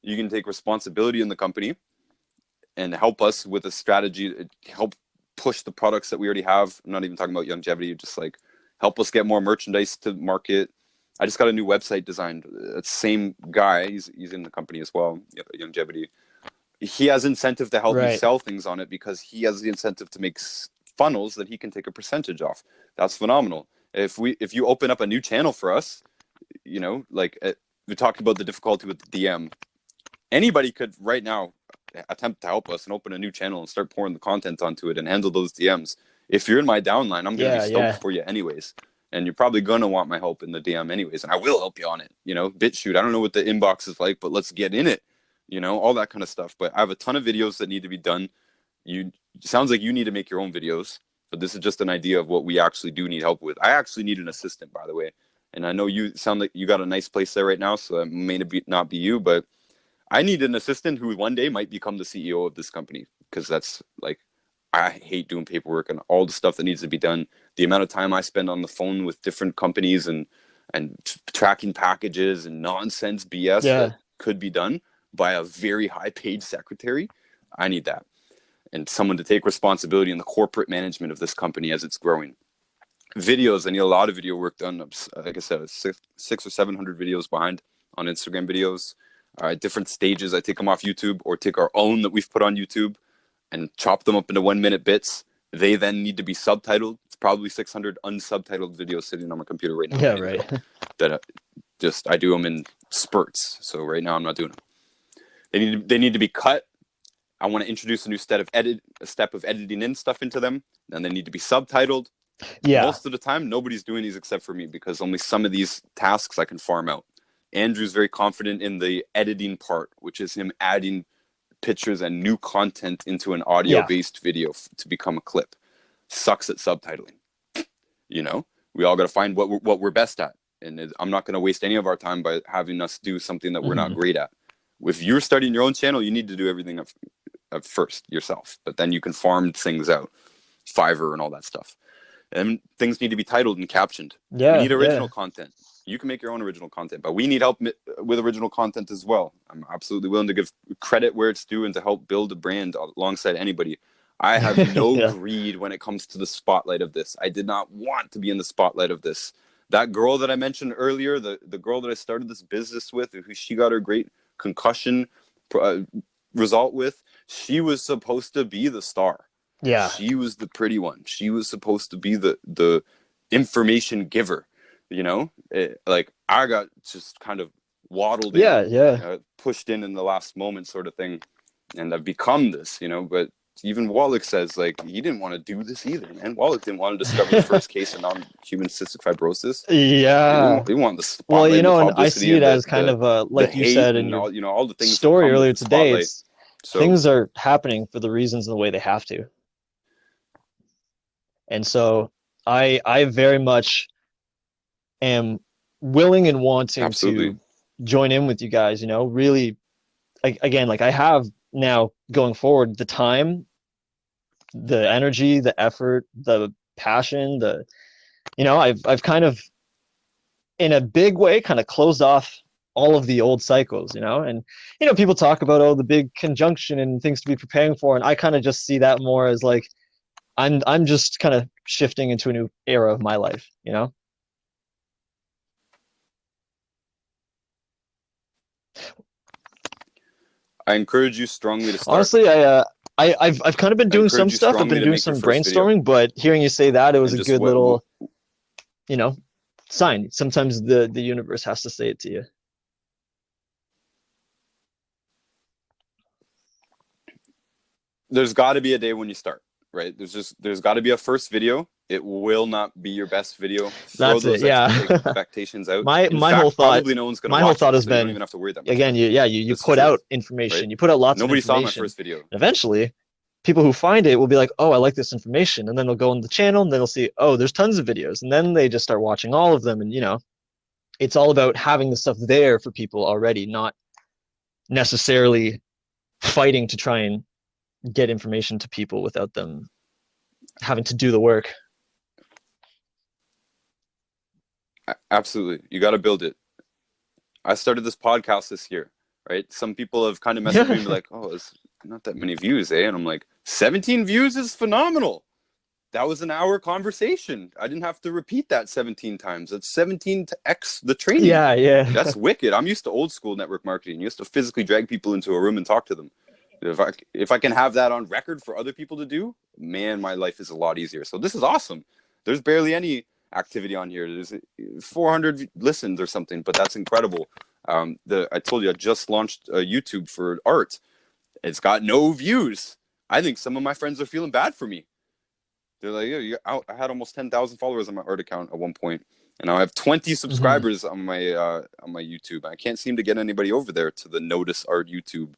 S1: you can take responsibility in the company and help us with a strategy to help push the products that we already have. I'm not even talking about longevity, just like help us get more merchandise to market. I just got a new website designed. Same guy, he's in the company as well, longevity. He has incentive to help me
S2: right.
S1: sell things on it because he has the incentive to make funnels that he can take a percentage off. That's phenomenal. If you open up a new channel for us, you know, like we talked about the difficulty with the DM. Anybody could right now attempt to help us and open a new channel and start pouring the content onto it and handle those DMs. If you're in my downline, I'm going to be
S2: Yeah,
S1: stoked
S2: yeah,
S1: for you anyways. And you're probably going to want my help in the DM anyways. And I will help you on it. You know, BitChute. I don't know what the inbox is like, but let's get in it. You know, all that kind of stuff. But I have a ton of videos that need to be done. Sounds like you need to make your own videos, but this is just an idea of what we actually do need help with. I actually need an assistant, by the way. And I know you sound like you got a nice place there right now, so it may not be you, but I need an assistant who one day might become the CEO of this company, because that's like, I hate doing paperwork and all the stuff that needs to be done. The amount of time I spend on the phone with different companies and tracking packages and nonsense BS that
S2: yeah,
S1: could be done by a very high paid secretary. I need that. And someone to take responsibility in the corporate management of this company as it's growing. Videos, I need a lot of video work done. Like I said, six or 700 videos behind on Instagram videos. Different stages. I take them off YouTube or take our own that we've put on YouTube and chop them up into 1-minute bits. They then need to be subtitled. It's probably 600 unsubtitled videos sitting on my computer right now,
S2: yeah,
S1: ready to
S2: right.
S1: go. That I do them in spurts. So right now I'm not doing them. They need to be cut. I want to introduce a new step of editing in stuff into them. Then they need to be subtitled.
S2: Yeah,
S1: Most of the time, nobody's doing these except for me, because only some of these tasks I can farm out. Andrew's very confident in the editing part, which is him adding pictures and new content into an
S2: yeah,
S1: audio-based video to become a clip. Sucks at subtitling. You know, we all got to find what we're best at, and I'm not going to waste any of our time by having us do something that we're not
S2: hmm,
S1: great at. If you're starting your own channel, you need to do everything at first yourself, but then you can farm things out, Fiverr and all that stuff. And things need to be titled and captioned. We
S2: yeah,
S1: need
S2: yeah,
S1: original content. You can make your own original content, but we need help with original content as well. I'm absolutely willing to give credit where it's due and to help build a brand alongside anybody. I have no
S2: Yeah.
S1: greed when it comes to the spotlight of this. I did not want to be in the spotlight of this. That girl that I mentioned earlier, the girl that I started this business with, who she got her great concussion uh, result with, she was supposed to be the star.
S2: Yeah.
S1: She was the pretty one. She was supposed to be the information giver. Like I got just kind of waddled in,
S2: Yeah. Yeah.
S1: pushed in the last moment, sort of thing, and I've become this. But even Wallach says like he didn't want to do this either, man. Wallach didn't want to discover the first case of non-human cystic fibrosis.
S2: Yeah.
S1: He wanted the
S2: Well,
S1: spotlight and the
S2: and I
S1: publicity
S2: see it
S1: and
S2: as kind of
S1: the
S2: like you
S1: hate
S2: said in
S1: and
S2: your
S1: all the things that
S2: story
S1: come with
S2: earlier
S1: the
S2: today,
S1: spotlight.
S2: it's
S1: So
S2: things are happening for the reasons and the way they have to. And so I very much am willing and wanting
S1: absolutely,
S2: to join in with you guys, really again, like I have now going forward the time, the energy, the effort, the passion, I've kind of in a big way kind of closed off all of the old cycles, and people talk about the big conjunction and things to be preparing for, and I kind of just see that more as like I'm just kind of shifting into a new era of my life.
S1: I encourage you strongly to start.
S2: Honestly, I've kind of been
S1: I
S2: doing some
S1: encourage you
S2: stuff. I've
S1: strongly
S2: been
S1: to
S2: doing
S1: make your
S2: some
S1: first video,
S2: brainstorming, but hearing you say that, it was
S1: and
S2: a
S1: just
S2: good little, you know, sign. Sometimes the universe has to say it to you.
S1: there's got to be a day when you start, right? There's got to be a first video. It will not be your best video. Throw
S2: That's it.
S1: those
S2: Yeah.
S1: expectations out.
S2: my
S1: In
S2: my whole
S1: fact,
S2: thought
S1: probably no one's going to
S2: my whole
S1: watch
S2: thought
S1: it,
S2: has
S1: so you don't
S2: been,
S1: even have to worry that much
S2: again,
S1: about it.
S2: you
S1: It's the
S2: put out
S1: truth,
S2: information,
S1: right?
S2: you put out lots of
S1: Nobody saw my
S2: information,
S1: first video.
S2: and eventually people who find it will be like, oh, I like this information, and then they'll go on the channel and then they'll see, oh, there's tons of videos, and then they just start watching all of them, and it's all about having the stuff there for people already, not necessarily fighting to try and get information to people without them having to do the work.
S1: Absolutely, you got to build it. I started this podcast this year, right? Some people have kind of messaged me
S2: Yeah.
S1: and be like, "Oh, it's not that many views, eh?" And I'm like, "17 views is phenomenal. That was an hour conversation. I didn't have to repeat that 17 times. That's 17 to X the training.
S2: Yeah, yeah.
S1: That's wicked. I'm used to old school network marketing. You used to physically drag people into a room and talk to them. If I can have that on record for other people to do, man, my life is a lot easier. So this is awesome. There's barely any activity on here. There's 400 listens or something, but that's incredible. I told you I just launched YouTube for art. It's got no views. I think some of my friends are feeling bad for me. They're like, yeah, I had almost 10,000 followers on my art account at one point, and now I have 20
S2: Hmm.
S1: subscribers on my YouTube. I can't seem to get anybody over there to the Notus Art YouTube,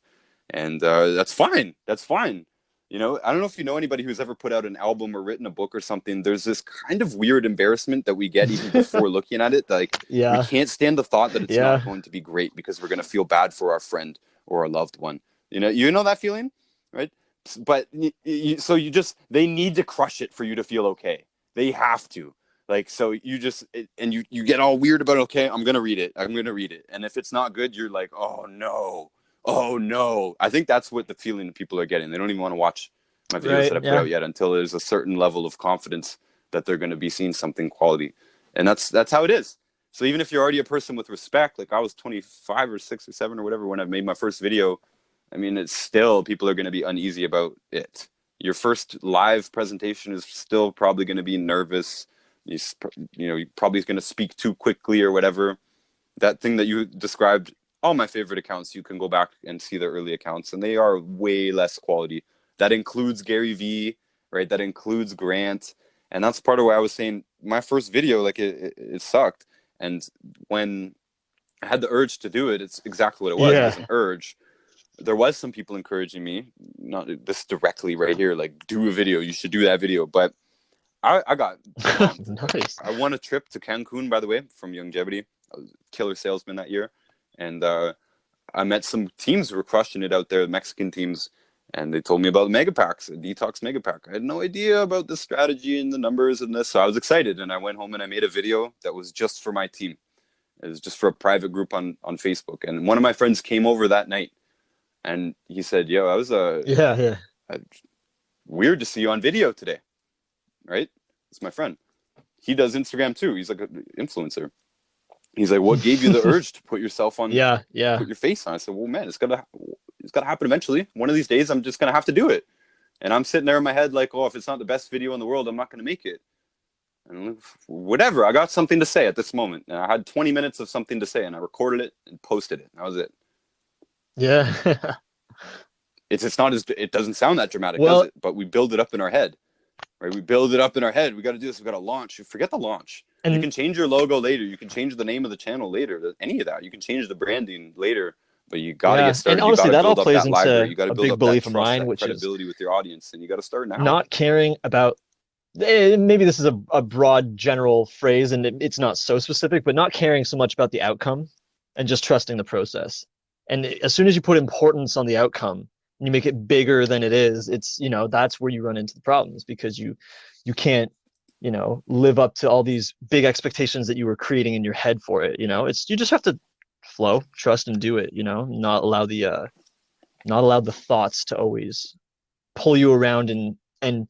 S1: and that's fine. That's fine. I don't know if you know anybody who's ever put out an album or written a book or something. There's this kind of weird embarrassment that we get even before looking at it. Like we
S2: Yeah,
S1: can't stand the thought that it's not
S2: yeah.
S1: going to be great because we're going to feel bad for our friend or our loved one. You know that feeling, right? But so they need to crush it for you to feel okay. They have to. Like, so you get all weird about, okay, I'm gonna read it, and if it's not good, you're like, oh no, oh no. I think that's what the feeling people are getting. They don't even want to watch my videos
S2: Right.
S1: that I put
S2: Yeah.
S1: out yet until there's a certain level of confidence that they're going to be seeing something quality. And that's how it is. So even if you're already a person with respect, like I was 25 or 6 or 7 or whatever when I made my first video, I mean, it's still, people are going to be uneasy about it. Your first live presentation is still probably going to be nervous. You're probably going to speak too quickly or whatever. That thing that you described, all my favorite accounts, you can go back and see the early accounts, and they are way less quality. That includes Gary Vee, right? That includes Grant. And that's part of why I was saying my first video, like it sucked. And when I had the urge to do it, it's exactly what it was. It was
S2: Yeah.
S1: an urge. There was some people encouraging me, not this directly right here, like do a video, you should do that video. But I got bombed.
S2: Nice.
S1: I won a trip to Cancun, by the way, from Longevity. I was a killer salesman that year. And I met some teams who were crushing it out there, Mexican teams. And they told me about mega packs, a detox mega pack. I had no idea about the strategy and the numbers and this. So I was excited. And I went home and I made a video that was just for my team. It was just for a private group on Facebook. And one of my friends came over that night and he said, yo, I was
S2: Yeah, yeah.
S1: a weird to see you on video today, right? It's my friend. He does Instagram too. He's like an influencer. He's like, what gave you the urge to put yourself on,
S2: Yeah, yeah.
S1: put your face on? I said, well, man, it's gotta happen eventually. One of these days, I'm just gonna have to do it. And I'm sitting there in my head like, oh, if it's not the best video in the world, I'm not gonna make it. And whatever, I got something to say at this moment. And I had 20 minutes of something to say, and I recorded it and posted it. That was it.
S2: Yeah.
S1: It's not as, it doesn't sound that dramatic,
S2: Well,
S1: does it? But we build it up in our head, right? We build it up in our head. We got to do this. We got to launch. Forget the launch. You
S2: and
S1: can change your logo later. You can change the name of the channel later. Any of that. You can change the branding later. But you got to
S2: yeah,
S1: get
S2: and
S1: started. You got
S2: honestly,
S1: to
S2: that all
S1: build up
S2: plays
S1: that library.
S2: into
S1: You got to
S2: a
S1: build
S2: big
S1: up that
S2: belief of
S1: trust,
S2: mine,
S1: that
S2: which is
S1: credibility with your audience. And you got to start now.
S2: not caring about, maybe this is a broad general phrase and it's not so specific, but not caring so much about the outcome and just trusting the process. And as soon as you put importance on the outcome and you make it bigger than it is, it's, that's where you run into the problems, because you can't, live up to all these big expectations that you were creating in your head for it. It's, you just have to flow, trust, and do it, not allow the thoughts to always pull you around and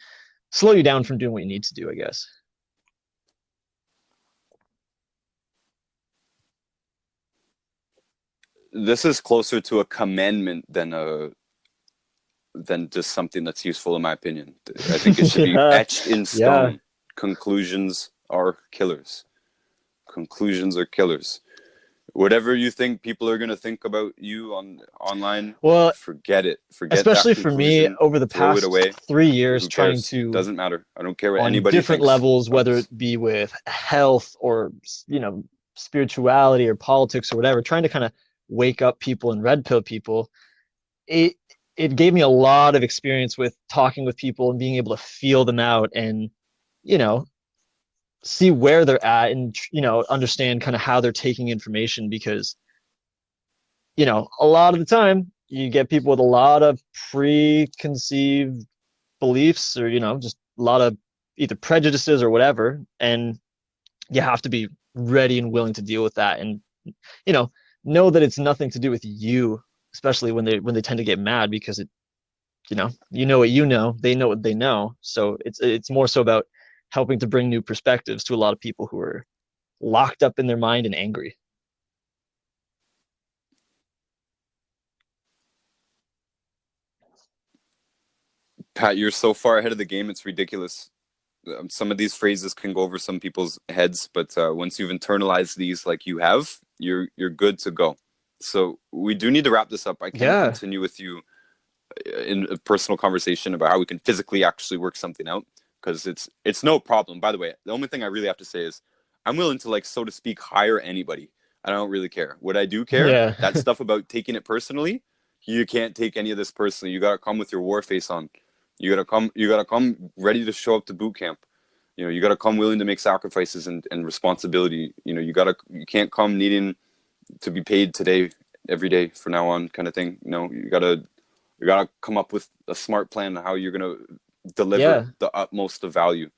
S2: slow you down from doing what you need to do, I guess.
S1: This is closer to a commandment than just something that's useful, in my opinion. I think it should be
S2: Yeah,
S1: etched in
S2: yeah.
S1: stone. Conclusions are killers. Conclusions are killers. Whatever you think people are going to think about you online,
S2: Well,
S1: forget it. Forget that
S2: especially for me
S1: conclusion.
S2: over the
S1: Throw it
S2: past
S1: away.
S2: 3 years
S1: Who
S2: trying
S1: cares?
S2: to,
S1: Doesn't matter. I don't care what
S2: on
S1: anybody
S2: different
S1: thinks.
S2: levels, whether it be with health or, spirituality or politics or whatever, trying to kind of wake up people and red pill people, it it gave me a lot of experience with talking with people and being able to feel them out and, you know, see where they're at and, understand kind of how they're taking information, because, a lot of the time you get people with a lot of preconceived beliefs or, just a lot of either prejudices or whatever. And you have to be ready and willing to deal with that. And, you know, know that it's nothing to do with you, especially when they tend to get mad, because you know what they know what they know. So it's more so about helping to bring new perspectives to a lot of people who are locked up in their mind and angry.
S1: Pat, you're so far ahead of the game. It's ridiculous. Some of these phrases can go over some people's heads, but once you've internalized these like you have, you're good to go. So we do need to wrap this up. I can't
S2: Yeah.
S1: continue with you in a personal conversation about how we can physically actually work something out, because it's no problem. By the way, the only thing I really have to say is I'm willing to, like, so to speak, hire anybody. I don't really care. What I do care,
S2: Yeah.
S1: that stuff about taking it personally, you can't take any of this personally. You gotta come with your war face on. You gotta come ready to show up to boot camp. You gotta come willing to make sacrifices and responsibility. You can't come needing to be paid today, every day for now on, kind of thing. You gotta come up with a smart plan on how you're gonna deliver
S2: Yeah.
S1: the utmost of value,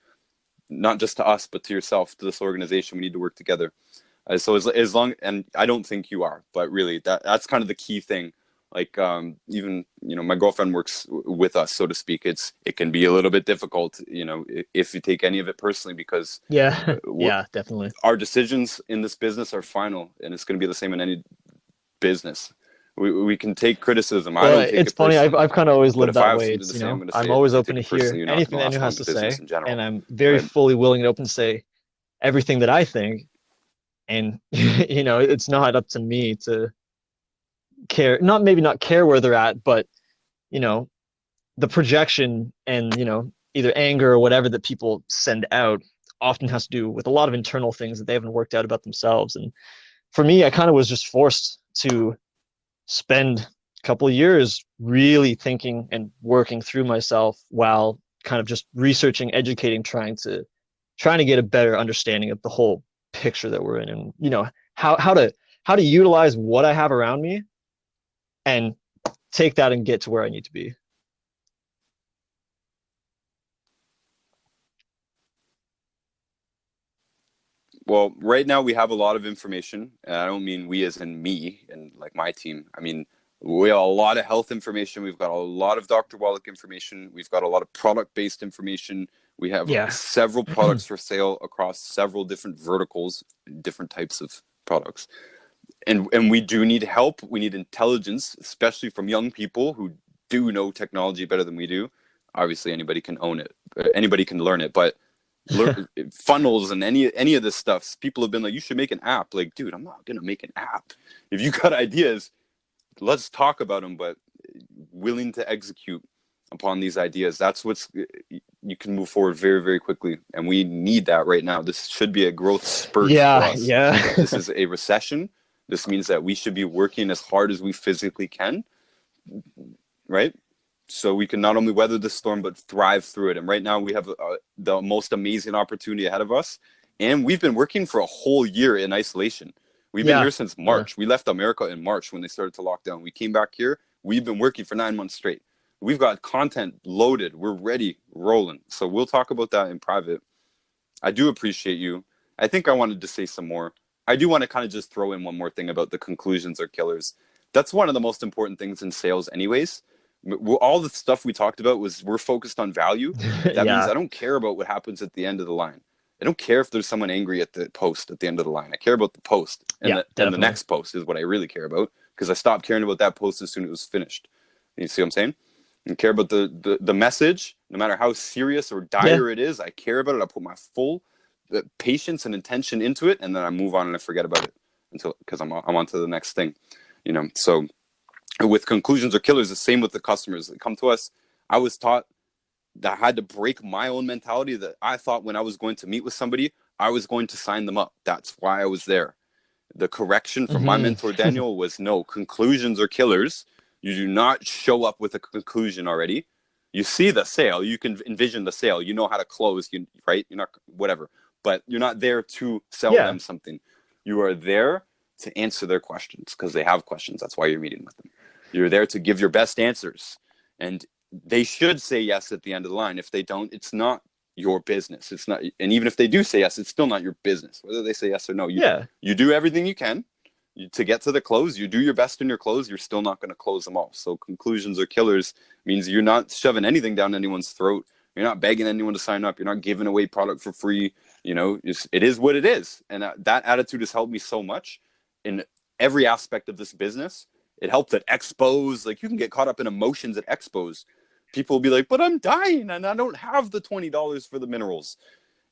S1: not just to us, but to yourself, to this organization. We need to work together. So as long, and I don't think you are, but really that's kind of the key thing. Like, even, my girlfriend works with us, so to speak. It can be a little bit difficult, if you take any of it personally, because
S2: Yeah. Yeah, definitely.
S1: our decisions in this business are final, and it's going to be the same in any business. We can take criticism. I
S2: Well,
S1: don't take
S2: it's
S1: it
S2: funny. I've
S1: personally,
S2: I've kind of always
S1: but
S2: lived
S1: if I
S2: that
S1: have
S2: way.
S1: something
S2: It's,
S1: to say, I'm going to say
S2: I'm
S1: it.
S2: always
S1: If you
S2: open
S1: take
S2: to
S1: it personally,
S2: hear
S1: you're not
S2: anything
S1: going to
S2: that
S1: last
S2: anyone
S1: long
S2: has
S1: in
S2: to
S1: business
S2: say,
S1: in general,
S2: and I'm very
S1: right?
S2: fully willing and open to say everything that I think. And it's not up to me to care, not maybe not care where they're at, but you know, the projection and, either anger or whatever that people send out often has to do with a lot of internal things that they haven't worked out about themselves. And for me, I kind of was just forced to spend a couple of years really thinking and working through myself while kind of just researching, educating, trying to get a better understanding of the whole picture that we're in, and how to utilize what I have around me and take that and get to where I need to be.
S1: Well, right now we have a lot of information, and I don't mean we as in me and like my team. I mean, We have a lot of health information. We've got a lot of Dr. Wallach information. We've got a lot of product-based information. We have
S2: Yeah.
S1: several products for sale across several different verticals, different types of products. And we do need help. We need intelligence, especially from young people who do know technology better than we do. Obviously, anybody can own it. Anybody can learn it. But funnels and any of this stuff, people have been like, you should make an app. Like, dude, I'm not going to make an app. If you got ideas, let's talk about them, but willing to execute upon these ideas. That's what's, you can move forward very, very quickly. And we need that right now. This should be a growth spurt for us.
S2: Yeah.
S1: This is a recession. This means that we should be working as hard as we physically can, right? So we can not only weather the storm, but thrive through it. And right now we have the most amazing opportunity ahead of us. And we've been working for a whole year in isolation. We've been here since March. We left America in March when they started to lock down. We came back here. We've been working for 9 months straight. We've got content loaded. We're ready, rolling. So we'll talk about that in private. I do appreciate you. I think I wanted to say some more. I do want to kind of just throw in one more thing about the conclusions are killers. That's one of the most important things in sales anyways. All the stuff we talked about was we're focused on value. That means I don't care about what happens at the end of the line. I don't care if there's someone angry at the post at the end of the line. I care about the post. And, and the next post is what I really care about, because I stopped caring about that post as soon as it was finished. You see what I'm saying? I care about the message, no matter how serious or dire it is. I care about it. I put my full patience and intention into it, and then I move on and I forget about it until, because I'm on to the next thing, you know. So with conclusions or killers, the same with the customers that come to us. I was taught that I had to break my own mentality, that I thought when I was going to meet with somebody, I was going to sign them up. That's why I was there. The correction from my mentor, Daniel, was no, conclusions are killers. You do not show up with a conclusion already. You see the sale. You can envision the sale. You know how to close, right? You're not, whatever. But you're not there to sell them something. You are there to answer their questions, because they have questions. That's why you're meeting with them. You're there to give your best answers. And they should say yes at the end of the line. If they don't, it's not your business. It's not. And even if they do say yes, it's still not your business, whether they say yes or no. You do everything you can to get to the close. You do your best in your close. You're still not going to close them all. So conclusions or killers means you're not shoving anything down anyone's throat. You're not begging anyone to sign up. You're not giving away product for free. You know, it is what it is. And that attitude has helped me so much in every aspect of this business. It helped at expos. Like, you can get caught up in emotions at expos. People will be like, but I'm dying and I don't have the $20 for the minerals.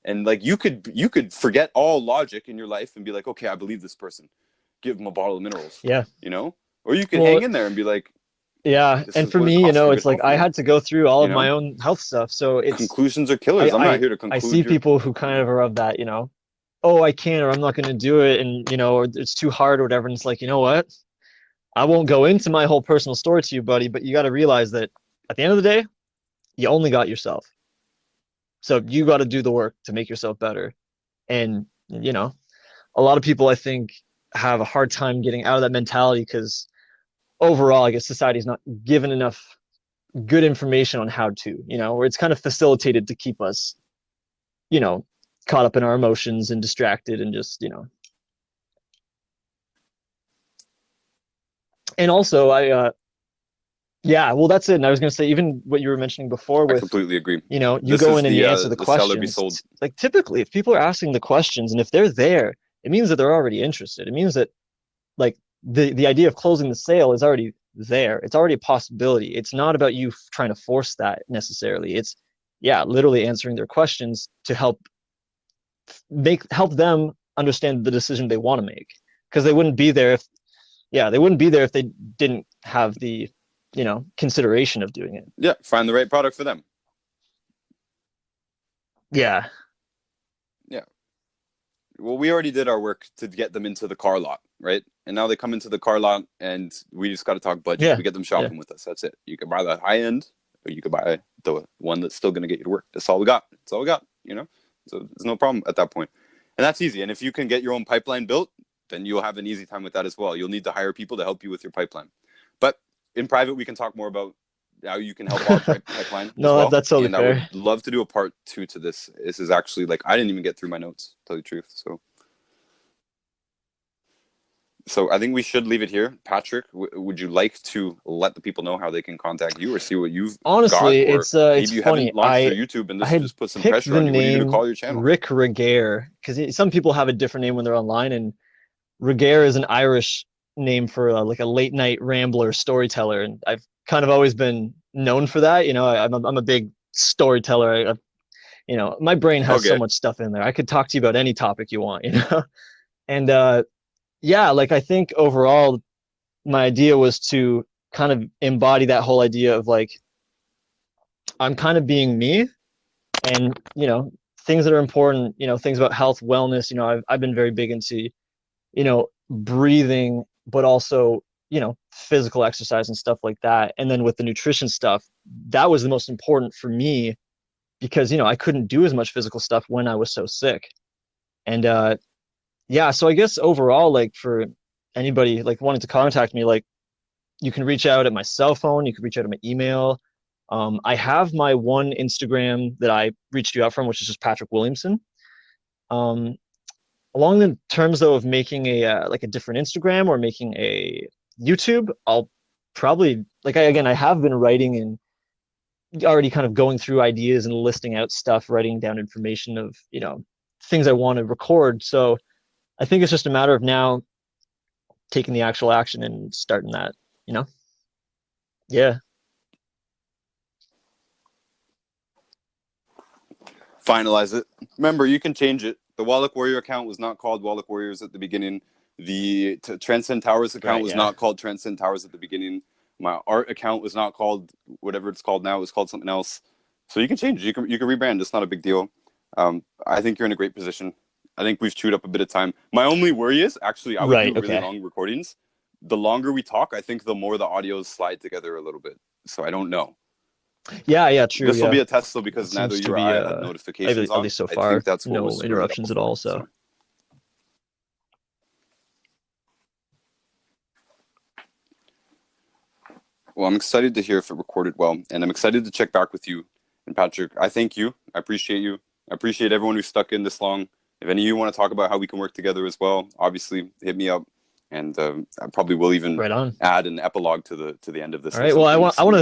S1: And like, you could forget all logic in your life and be like, okay, I believe this person. Give them a bottle of minerals.
S2: Yeah.
S1: You know? Or you can hang in there and be like,
S2: and for me, you know, it's like I had to go through all of my own health stuff. So it's
S1: conclusions are killers. I'm not here to conclude.
S2: I see people who kind of are of that, you know, oh, I can't, or I'm not going to do it. And, you know, or it's too hard or whatever. And it's like, you know what? I won't go into my whole personal story to you, buddy, but you got to realize that at the end of the day, you only got yourself. So you got to do the work to make yourself better. And, you know, a lot of people, I think, have a hard time getting out of that mentality because overall, I guess society is not given enough good information on how to, you know, where it's kind of facilitated to keep us, you know, caught up in our emotions and distracted and just, you know. And also, well, that's it. And I was going to say, even what you were mentioning before with,
S1: I completely agree.
S2: You know, you go in and you answer the questions. Like, typically, if people are asking the questions and if they're there, it means that they're already interested. It means that, like, the idea of closing the sale is already there. It's already a possibility. It's not about you trying to force that necessarily. It's, literally answering their questions to help them understand the decision they want to make. Because they wouldn't be there if they didn't have the, you know, consideration of doing it.
S1: Yeah, find the right product for them.
S2: Yeah.
S1: Well, we already did our work to get them into the car lot, right? And now they come into the car lot and we just got to talk budget. We get them shopping with us. That's it. You can buy the high end or you could buy the one that's still going to get you to work. That's all we got. That's all we got, you know? So there's no problem at that point. And that's easy. And if you can get your own pipeline built, then you'll have an easy time with that as well. You'll need to hire people to help you with your pipeline. But in private, we can talk more about how you can help our pipeline.
S2: No, that's totally fair.
S1: I would love to do a part 2 to this. This is actually, like, I didn't even get through my notes, to tell you the truth. So So I think we should leave it here. Patrick, would you like to let the people know how they can contact you or see what you've got?
S2: Honestly,
S1: Or
S2: it's
S1: maybe you haven't
S2: funny.
S1: launched your YouTube and
S2: I
S1: this
S2: had
S1: just put some
S2: picked
S1: pressure
S2: the
S1: on you. What are you going to
S2: name
S1: call your channel?
S2: Rick Regare because some people have a different name when they're online, and Regare is an Irish name for like a late night rambler storyteller, and I've kind of always been known for that. I'm a big storyteller. My brain has so
S1: Okay.
S2: much stuff in there. I could talk to you about any topic you want, And yeah, like I think overall, my idea was to kind of embody that whole idea of like I'm kind of being me, and things that are important, things about health, wellness. I've been very big into breathing, but also physical exercise and stuff like that. And then with the nutrition stuff, that was the most important for me because I couldn't do as much physical stuff when I was so sick. And yeah, so I guess overall, like for anybody like wanting to contact me, like you can reach out at my cell phone, you can reach out at my email. I have my one Instagram that I reached you out from, which is just Patrick Williamson. Um, Along the terms though of making a like a different Instagram or making a YouTube, I'll probably like I have been writing and already kind of going through ideas and listing out stuff, writing down information of things I want to record. So I think it's just a matter of now taking the actual action and starting that. You know? Yeah.
S1: Finalize it. Remember, you can change it. The Wallach Warrior account was not called Wallach Warriors at the beginning. The Transcend Towers account was not called Transcend Towers at the beginning. My art account was not called whatever it's called now. It was called something else. So you can change it. You can rebrand. It's not a big deal. I think you're in a great position. I think we've chewed up a bit of time. My only worry is actually I would do really long recordings. The longer we talk, I think the more the audios slide together a little bit. So I don't know.
S2: Yeah, true.
S1: This will be a test though because neither you or I had notifications on.
S2: At least so
S1: I
S2: far,
S1: think that's what
S2: no interruptions at all. So.
S1: Well, I'm excited to hear if it recorded well, and I'm excited to check back with you. And Patrick, I thank you. I appreciate you. I appreciate everyone who stuck in this long. If any of you want to talk about how we can work together as well, obviously hit me up, and I probably will even add an epilogue to the end of this.
S2: All right. Well, I want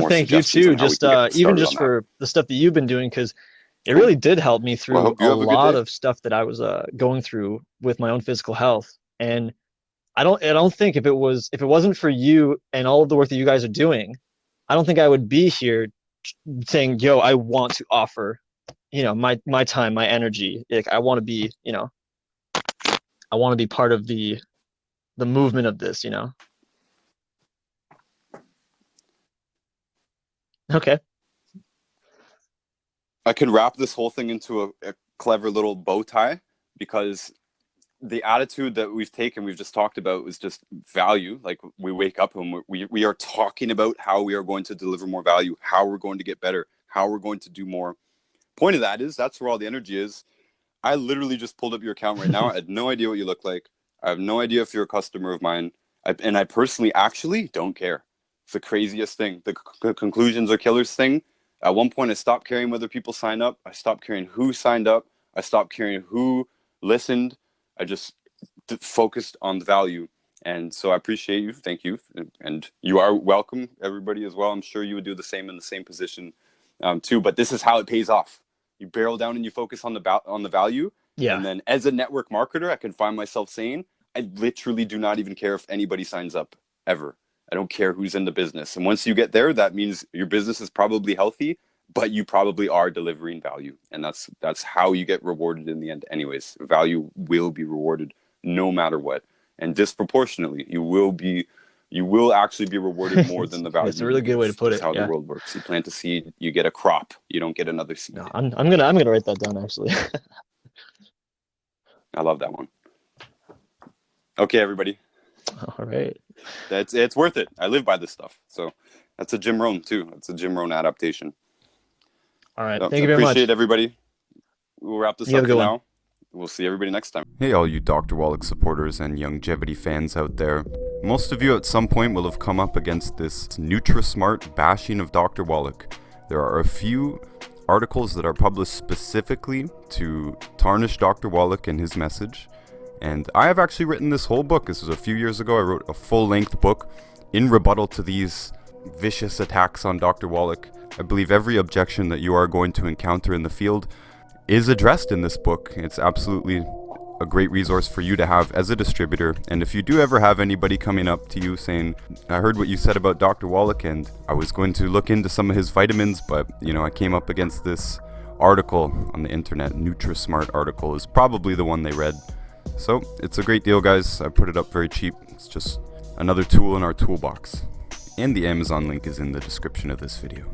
S2: to thank you too, just even just for the stuff that you've been doing, because it really did help me through a lot of stuff that I was going through with my own physical health. And I don't think if it wasn't for you and all of the work that you guys are doing, I don't think I would be here saying, yo, I want to offer, my time, my energy. Like I want to be, I want to be part of the movement of this, Okay.
S1: I can wrap this whole thing into a clever little bow tie, because the attitude that we've taken, we've just talked about, is just value. Like we wake up and we are talking about how we are going to deliver more value, how we're going to get better, how we're going to do more. Point of that is that's where all the energy is. I literally just pulled up your account right now. I had no idea what you look like. I have no idea if you're a customer of mine. And I personally actually don't care. It's the craziest thing. The conclusions are killers thing. At one point, I stopped caring whether people sign up. I stopped caring who signed up. I stopped caring who listened. I just focused on the value. And so I appreciate you. Thank you. And you are welcome, everybody, as well. I'm sure you would do the same in the same position too. But this is how it pays off. You barrel down and you focus on the value. Yeah. And then as a network marketer, I can find myself saying, I literally do not even care if anybody signs up ever. I don't care who's in the business. And once you get there, that means your business is probably healthy, but you probably are delivering value. And that's how you get rewarded in the end anyways. Value will be rewarded no matter what. And disproportionately, you will actually be rewarded more than the value.
S2: It's a really good way to put it.
S1: That's how the world works. You plant a seed, you get a crop. You don't get another seed.
S2: No, I'm gonna write that down actually.
S1: I love that one. Okay, everybody.
S2: All right.
S1: It's worth it. I live by this stuff. So that's a Jim Rohn too. That's a Jim Rohn adaptation.
S2: All right. Thank you very much.
S1: Appreciate everybody. We'll wrap this up for now. We'll see everybody next time. Hey, all you Dr. Wallach supporters and longevity fans out there. Most of you at some point will have come up against this Nutra-Smart bashing of Dr. Wallach. There are a few articles that are published specifically to tarnish Dr. Wallach and his message.
S3: And I have actually written this whole book. This was a few years ago. I wrote a full-length book in rebuttal to these vicious attacks on Dr. Wallach. I believe every objection that you are going to encounter in the field is addressed in this book. It's absolutely a great resource for you to have as a distributor. And if you do ever have anybody coming up to you saying, I heard what you said about Dr. Wallach and I was going to look into some of his vitamins, but I came up against this article on the internet, Nutra-Smart article is probably the one they read. So it's a great deal, guys. I put it up very cheap. It's just another tool in our toolbox. And the Amazon link is in the description of this video.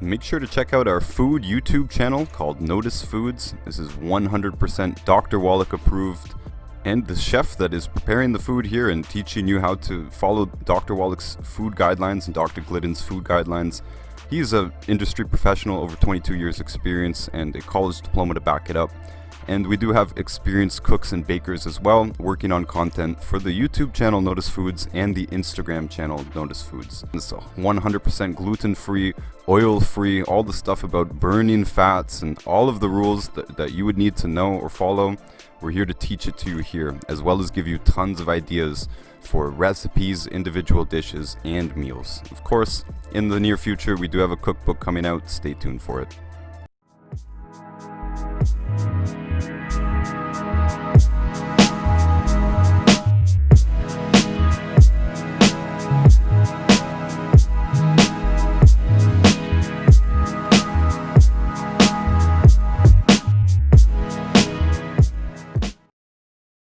S3: Make sure to check out our food YouTube channel called Notus Foods. This is 100% Dr. Wallach approved. And the chef that is preparing the food here and teaching you how to follow Dr. Wallach's food guidelines and Dr. Glidden's food guidelines. He's an industry professional, over 22 years experience and a college diploma to back it up. And we do have experienced cooks and bakers as well, working on content for the YouTube channel Notus Foods and the Instagram channel Notus Foods. It's 100% gluten-free, oil-free, all the stuff about burning fats and all of the rules that you would need to know or follow. We're here to teach it to you here, as well as give you tons of ideas for recipes, individual dishes, and meals. Of course, in the near future, we do have a cookbook coming out. Stay tuned for it.